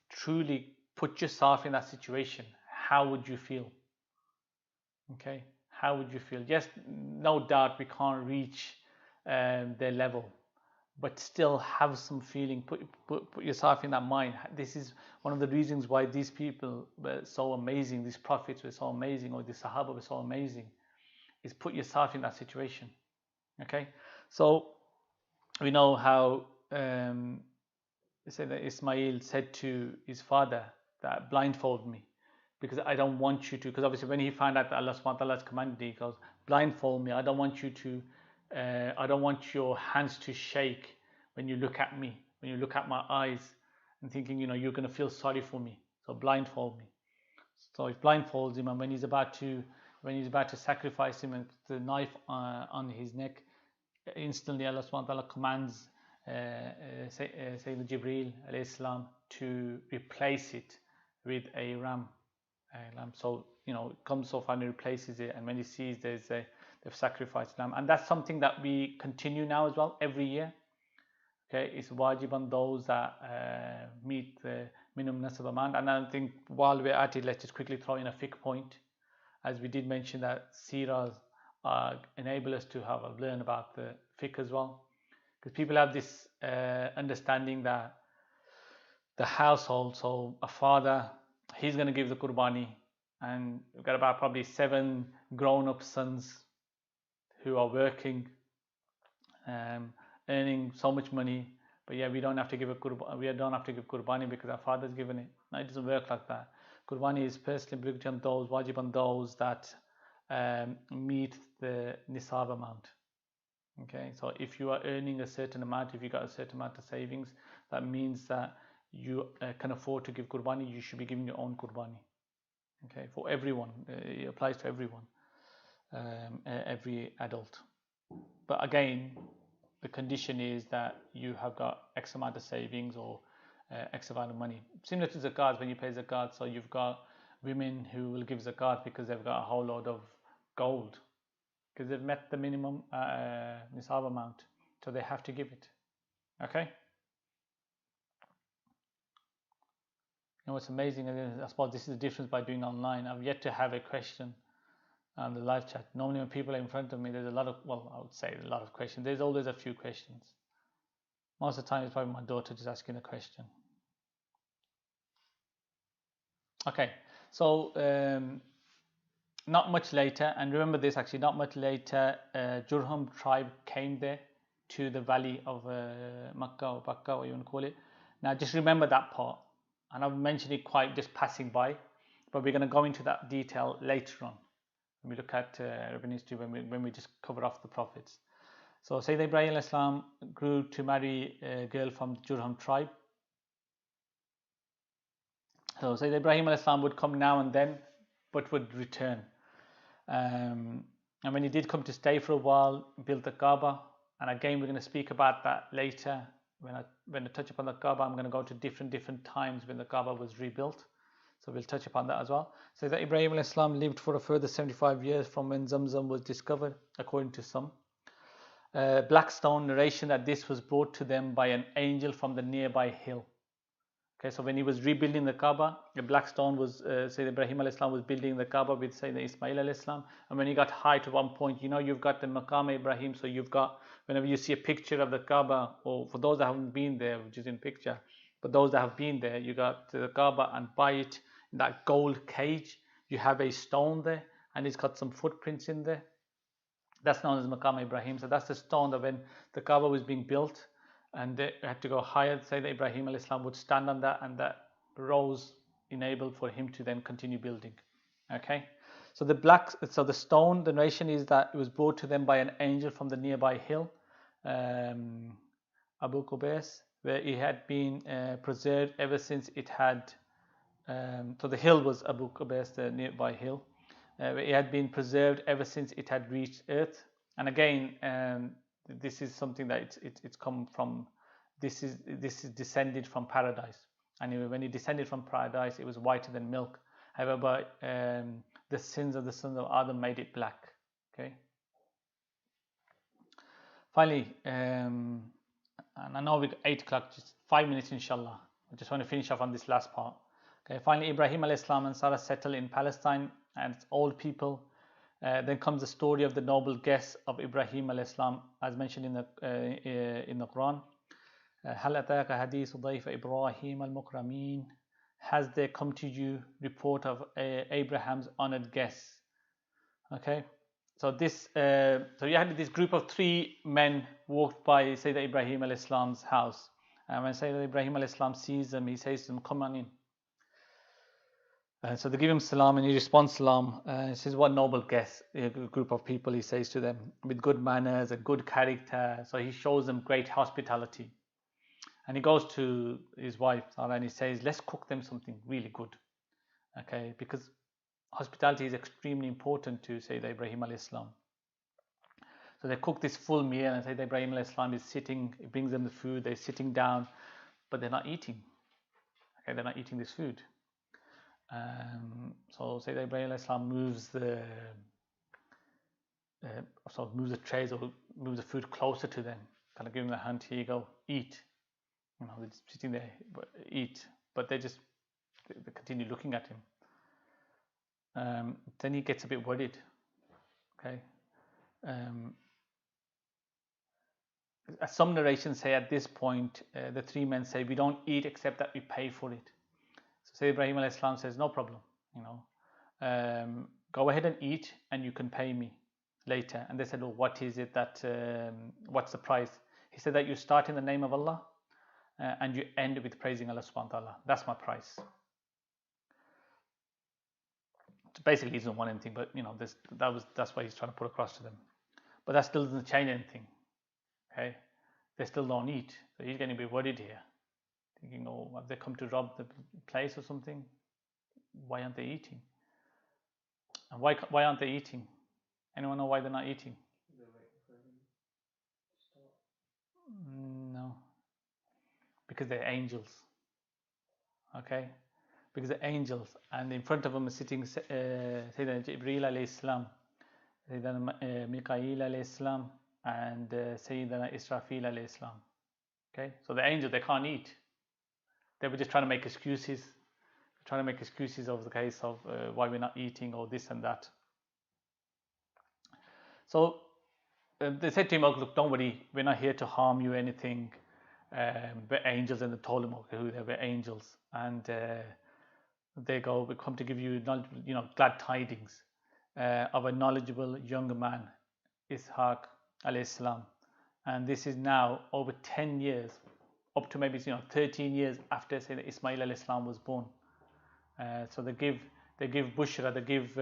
Truly put yourself in that situation. How would you feel? Okay, how would you feel? Yes, no doubt we can't reach their level, but still have some feeling. Put yourself in that mind. This is one of the reasons why these people were so amazing, these prophets were so amazing, or the Sahaba were so amazing, is put yourself in that situation. Okay, so we know how say that Ismail said to his father that blindfold me, because I don't want you to, because obviously when he found out that Allah subhanahu wa ta'ala has commanded, he goes, blindfold me, I don't want you to, I don't want your hands to shake when you look at me, when you look at my eyes, and thinking, you're going to feel sorry for me, so blindfold me. So it blindfolds him, and when he's about to sacrifice him and the knife on his neck, instantly Allah subhanahu wa ta'ala commands Sayyidina Jibreel alayhi salam to replace it with a ram. So it comes so far and he replaces it, and when he sees they've sacrificed lamb, and that's something that we continue now as well every year. Okay, it's wajib on those that meet the minimum nasab amount. And I think while we're at it, let's just quickly throw in a fiqh point, as we did mention that Seerahs enable us to learn about the fiqh as well, because people have this understanding that the household, so a father, he's going to give the qurbani, and we've got about probably 7 grown-up sons who are working, earning so much money, but we don't have to give qurbani because our father's given it. No, it doesn't work like that. Qurbani is personally obligatory on those, wajib on those that meet the nisab amount. Okay, so if you are earning a certain amount, if you got a certain amount of savings, that means that you can afford to give qurbani, you should be giving your own qurbani. Okay, for everyone, it applies to everyone, every adult. But again, the condition is that you have got X amount of savings or X amount of money. Similar to zakat, when you pay zakat, so you've got women who will give zakat because they've got a whole load of gold, because they've met the minimum nisab amount, so they have to give it. Okay. What's amazing, and I suppose this is the difference by doing online. I've yet to have a question on the live chat. Normally when people are in front of me, there's a lot of, I would say a lot of questions. There's always a few questions. Most of the time it's probably my daughter just asking a question. Okay, so not much later, and remember this actually, not much later, Jurhum tribe came there to the valley of Makkah or Bakka, what you want to call it. Now just remember that part, and I've mentioned it quite just passing by, but we're going to go into that detail later on when we look at Rabban history, when we just cover off the prophets. So Sayyidina Ibrahim alayhi salam grew to marry a girl from the Jurhum tribe. So Sayyidina Ibrahim alayhi salam would come now and then, but would return. And when he did come to stay for a while, built the Kaaba, and again we're going to speak about that later. When I touch upon the Kaaba, I'm going to go to different times when the Kaaba was rebuilt. So we'll touch upon that as well. So that Ibrahim alayhi salam lived for a further 75 years from when Zamzam was discovered, according to some. Blackstone narration that this was brought to them by an angel from the nearby hill. Okay, so when he was rebuilding the Kaaba, the Blackstone was, Sayyidina Ibrahim alayhi salam was building the Kaaba with Sayyidina Ismail alayhi salam. And when he got high to one point, you've got the Maqam Ibrahim, so you've got, whenever you see a picture of the Kaaba, or for those that haven't been there, which is in picture, but those that have been there, you got the Kaaba, and by it, in that gold cage, you have a stone there, and it's got some footprints in there. That's known as Maqam Ibrahim. So that's the stone that when the Kaaba was being built, and they had to go higher, say that Ibrahim alayhi salam would stand on that, and that rose enabled for him to then continue building. Okay, so the stone, the narration is that it was brought to them by an angel from the nearby hill, Abu Qubais, where it had been preserved ever since it had. So the hill was Abu Qubais, the nearby hill. It had been preserved ever since it had reached earth. And again, this is something that it's come from. This is descended from paradise. And when it descended from paradise, it was whiter than milk. However, the sins of the sons of Adam made it black. Okay. Finally, and I know we got 8 o'clock, just 5 minutes, inshallah. I just want to finish off on this last part. Okay. Finally, Ibrahim alayhi salam and Sarah settle in Palestine, and it's old people. Then comes the story of the noble guests of Ibrahim alayhi salam, as mentioned in the Quran. هل أتاك حديث ضيف إبراهيم المكرمين? Has there come to you report of Abraham's honored guests? Okay, so so you had this group of 3 men walked by Sayyidina Ibrahim alayhi salam's house, And when Sayyidina Ibrahim alayhi salam sees them, he says to them, come on in. So they give him salam and he responds salam. He says, what noble guests, a group of people, he says to them, with good manners and good character. So he shows them great hospitality. And he goes to his wife, Sarah, and he says, let's cook them something really good. Okay, because hospitality is extremely important to Sayyidina Ibrahim alayhi salam. So they cook this full meal, and Sayyidina Ibrahim alayhi salam is sitting, he brings them the food, they're sitting down, but they're not eating. Okay, they're not eating this food. So Sayyidina Ibrahim alayhi salam moves the trays or moves the food closer to them, kind of giving them a hand, here you go, eat. You know, they're just sitting there, eat, but they continue looking at him. Then he gets a bit worried. Okay. Some narrations say at this point, the three men say, we don't eat except that we pay for it. So Ibrahim alayhi salam says, no problem, you know, go ahead and eat and you can pay me later. And they said, well, what is it that, what's the price? He said that you start in the name of Allah and you end with praising Allah subhanahu wa ta'ala. That's my price. So basically, he doesn't want anything, but you know, that's what he's trying to put across to them. But that still doesn't change anything. Okay, they still don't eat, so he's getting a bit worried here, thinking, oh, have they come to rob the place or something? Why aren't they eating? And why aren't they eating? Anyone know why they're not eating? No, because they're angels. Okay, because they're angels, and in front of them is sitting Sayyidina Jibreel alayhi salam, Sayyidina Mikail alayhi salam, and Sayyidina Israfil alayhi salam. Okay, so the angels, they can't eat. They were just trying to make excuses, of the case of why we're not eating or this and that. So they said to him, oh, look, don't worry, we're not here to harm you or anything. We're angels, and they told him, okay, who they were, angels, and they go, we come to give you, glad tidings of a knowledgeable young man, Ishaq alayhi salam. And this is now over 10 years, up to maybe 13 years after say that Ismail alayhi salam was born. So they give bushra, they give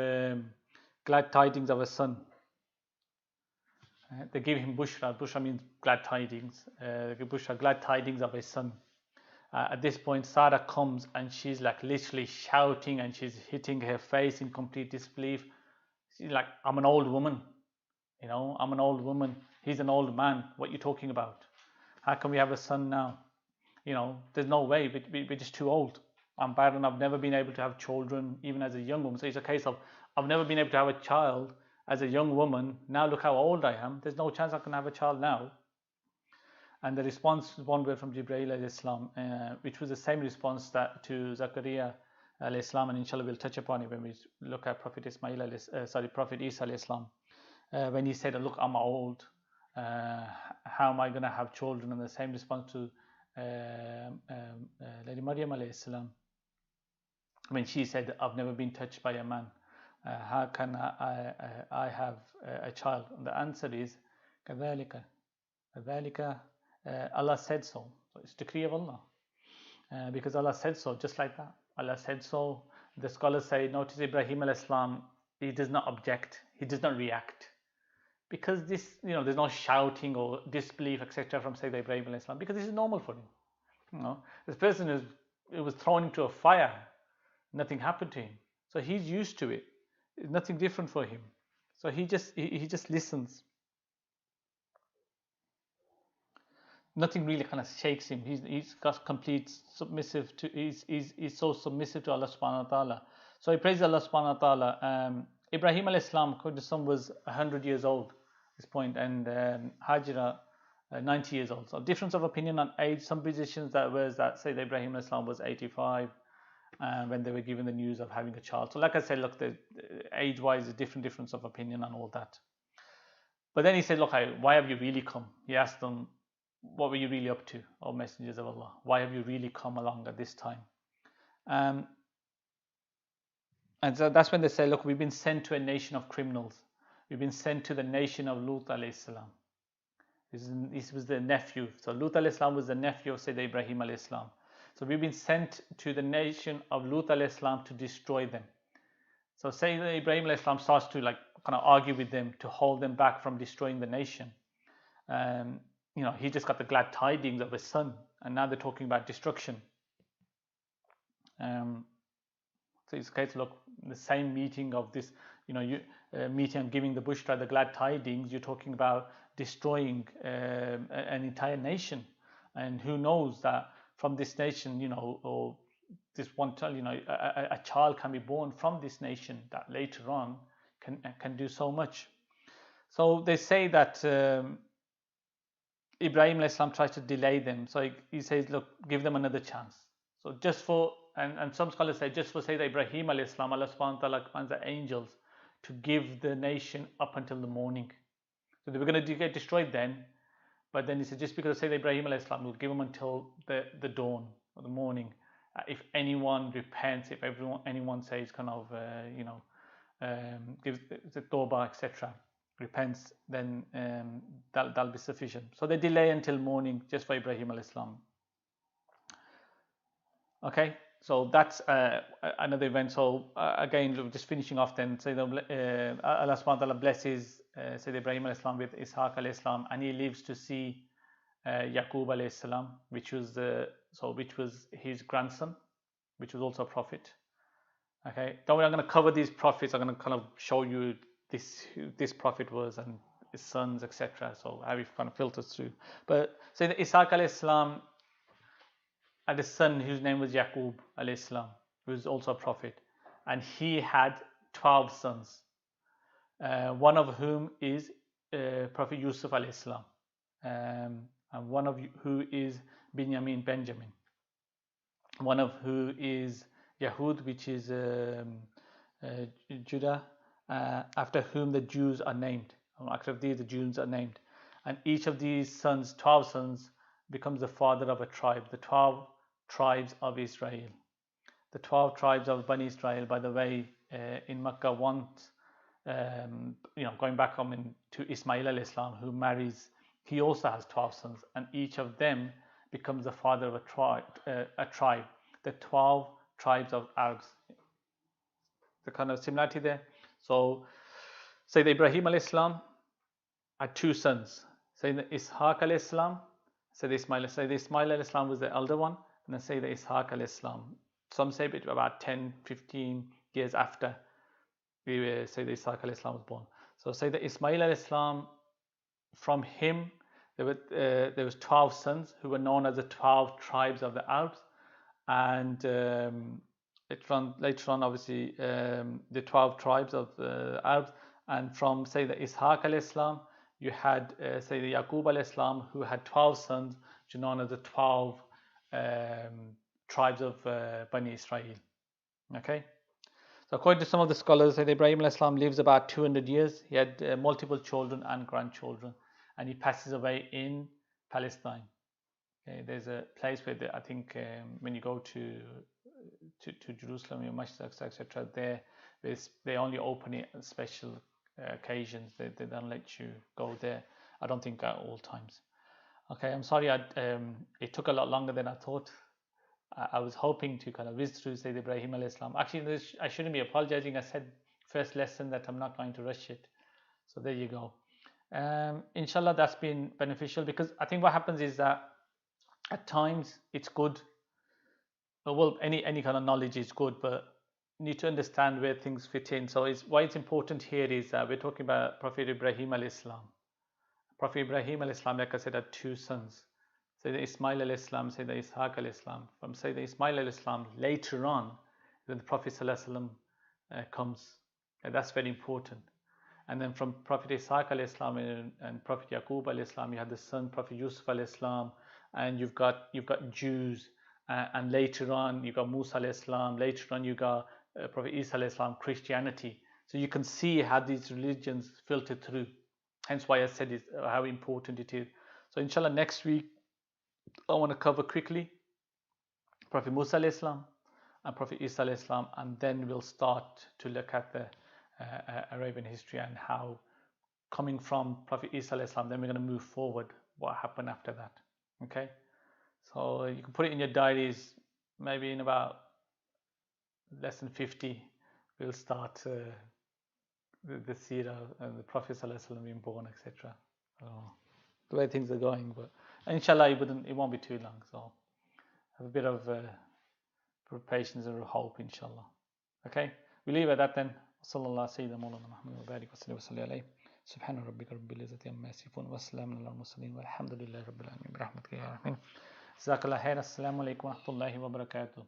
glad tidings of a son. They give him bushra. Bushra means glad tidings. They give bushra, glad tidings of his son. At this point, Sarah comes and she's like literally shouting and she's hitting her face in complete disbelief. She's like, I'm an old woman. I'm an old woman. He's an old man. What are you talking about? How can we have a son now? There's no way. We're just too old. I'm barren. I've never been able to have children, even as a young woman. So it's a case of, I've never been able to have a child as a young woman. Now look how old I am. There's no chance I can have a child now. And the response is one word from Jibreel alayhi salam, which was the same response that to Zakaria alayhi salam, and inshallah we'll touch upon it when we look at Prophet Isa alayhi salam. When he said, look, I'm old, how am I going to have children? And the same response to Lady Maryam alayhi salam, when she said, I've never been touched by a man, how can I have a child? And the answer is, كَذَلِكَ Allah said so. So it's decree of Allah, because Allah said so, just like that. Allah said so. The scholars say, notice Ibrahim alayhi salam, he does not object, he does not react, because this, there's no shouting or disbelief, etc. from Sayyidina Ibrahim alayhi salam, because this is normal for him. This person was thrown into a fire, nothing happened to him, so he's used to it. It's nothing different for him. So he just listens. Nothing really kind of shakes him. He's got complete submissive to. He's so submissive to Allah subhanahu wa taala. So he praises Allah subhanahu wa taala. Ibrahim alayhi salam, his son, was 100 years old at this point, and Hajira 90 years old. So difference of opinion on age. Some positions that say that Ibrahim alayhi salam was 85 when they were given the news of having a child. So like I said, look, the age-wise, a difference of opinion on all that. But then he said, look, why have you really come? He asked them, what were you really up to, O messengers of Allah? Why have you really come along at this time? And so that's when they say, look, we've been sent to a nation of criminals. We've been sent to the nation of Lut alayhi salam. This was the nephew. So Lut alayhi salam was the nephew of Sayyidina Ibrahim alayhi salam. So we've been sent to the nation of Lut alayhi salam to destroy them. So Sayyidina Ibrahim alayhi salam starts to like kind of argue with them to hold them back from destroying the nation. He just got the glad tidings of his son, and now they're talking about destruction. So it's okay to look the same meeting of this, meeting and giving the Bushra, the glad tidings. You're talking about destroying an entire nation, and who knows that from this nation, or this one child, a child can be born from this nation that later on can do so much. So they say that Ibrahim alayhi salam tries to delay them. So he says, look, give them another chance. So just for, and some scholars say, just for Sayyidina Ibrahim alayhi salam, Allah subhanahu wa ta'ala commands the angels to give the nation up until the morning. So they were going to get destroyed then, but then he said, just because Sayyidina Ibrahim alayhi salam, will give them until the dawn or the morning. If anyone repents, if anyone says kind of, gives the tawbah, etc., repents, then that'll be sufficient. So they delay until morning just for Ibrahim alayhi salam. Okay, so that's another event. So again, just finishing off then, say Allah subhanahu wa ta'ala blesses Sayyidina Ibrahim alayhi salam with Ishaq alayhi salam, and he lives to see Yaqub alayhi salam, which was his grandson, which was also a prophet. Okay, don't worry, I'm going to cover these prophets. I'm going to kind of show you who this prophet was and his sons, etc. So how he kind of filters through. But so Ishaq alayhi salam had a son whose name was Yaqub alayhi salam, who was also a prophet, and he had 12 sons, one of whom is Prophet Yusuf alayhi salam, and one of who is Benjamin, one of who is Yahud, which is Judah, after whom the Jews are named. After these, the Jews are named. And each of these sons, 12 sons, becomes the father of a tribe, the 12 tribes of Israel. The 12 tribes of Bani Israel, by the way, in Mecca once, going back to Ismail alayhi salam, who marries, he also has 12 sons, and each of them becomes the father of a tribe, the 12 tribes of Arabs. The kind of similarity there. So, Sayyidina Ibrahim alayhi salam had 2 sons. Sayyidina Ishaq alayhi salam, Sayyidina Ismail. Sayyidina Ismail alayhi salam was the elder one, and then Sayyidina Ishaq alayhi salam. Some say about 10, 15 years after Sayyidina Ishaq alayhi salam was born. So Sayyidina Ismail alayhi salam, from him there was 12 sons who were known as the 12 tribes of the Arabs, and later on obviously the 12 tribes of the Arabs. And from Sayyidina Ishaq alayhi salam, you had Sayyidina Yaqub alayhi salam, who had 12 sons, which are known as the 12 tribes of Bani Israel. Okay, so according to some of the scholars, Sayyidina Ibrahim alayhi salam lives about 200 years. He had multiple children and grandchildren, and he passes away in Palestine. Okay, there's a place where I think when you go to Jerusalem, your masjid, etc., they only open it at special occasions. They don't let you go there. I don't think at all times. Okay, I'm sorry. It took a lot longer than I thought. I was hoping to kind of whiz through Sayyidina Ibrahim alayhi salam. Actually, I shouldn't be apologizing. I said first lesson that I'm not going to rush it. So there you go. Inshallah, that's been beneficial, because I think what happens is that at times it's good. Well, any kind of knowledge is good, but you need to understand where things fit in. So why it's important here is that we're talking about Prophet Ibrahim alayhi salam. Prophet Ibrahim alayhi salam, like I said, had 2 sons. Sayyidina Ismail alayhi salam, Sayyidina Ishaq alayhi salam. From Sayyidina Ismail alayhi salam, later on, when the Prophet sallallahu alayhi wasallam comes, and that's very important. And then from Prophet Ishaq alayhi salam and Prophet Yaqub alayhi salam, you had the son Prophet Yusuf alayhi salam, and you've got Jews, and later on you got Musa alayhi salam. Later on you got Prophet Isa alayhi salam, Christianity. So you can see how these religions filter through. Hence why I said how important it is. So inshallah, next week I want to cover quickly Prophet Musa alayhi salam and Prophet Isa alayhi salam, and then we'll start to look at the Arabian history and how, coming from Prophet Isa alayhi salam, then we're going to move forward what happened after that. Okay, so you can put it in your diaries. Maybe in about less than 50, we'll start the Seerah and the Prophet ﷺ being born, etc. So, the way things are going, but inshallah it won't be too long. So have a bit of patience and hope, inshallah. Okay, we leave at that then. صلى الله سيدنا مولانا محمد وبارك وسلم وصلي عليه سبحان ربك رب العزة عما يصفون والسلام على المرسلين والحمد لله رب العالمين برحمتك يا رحمن. جزاك الله خير. السلام عليكم ورحمة الله وبركاته.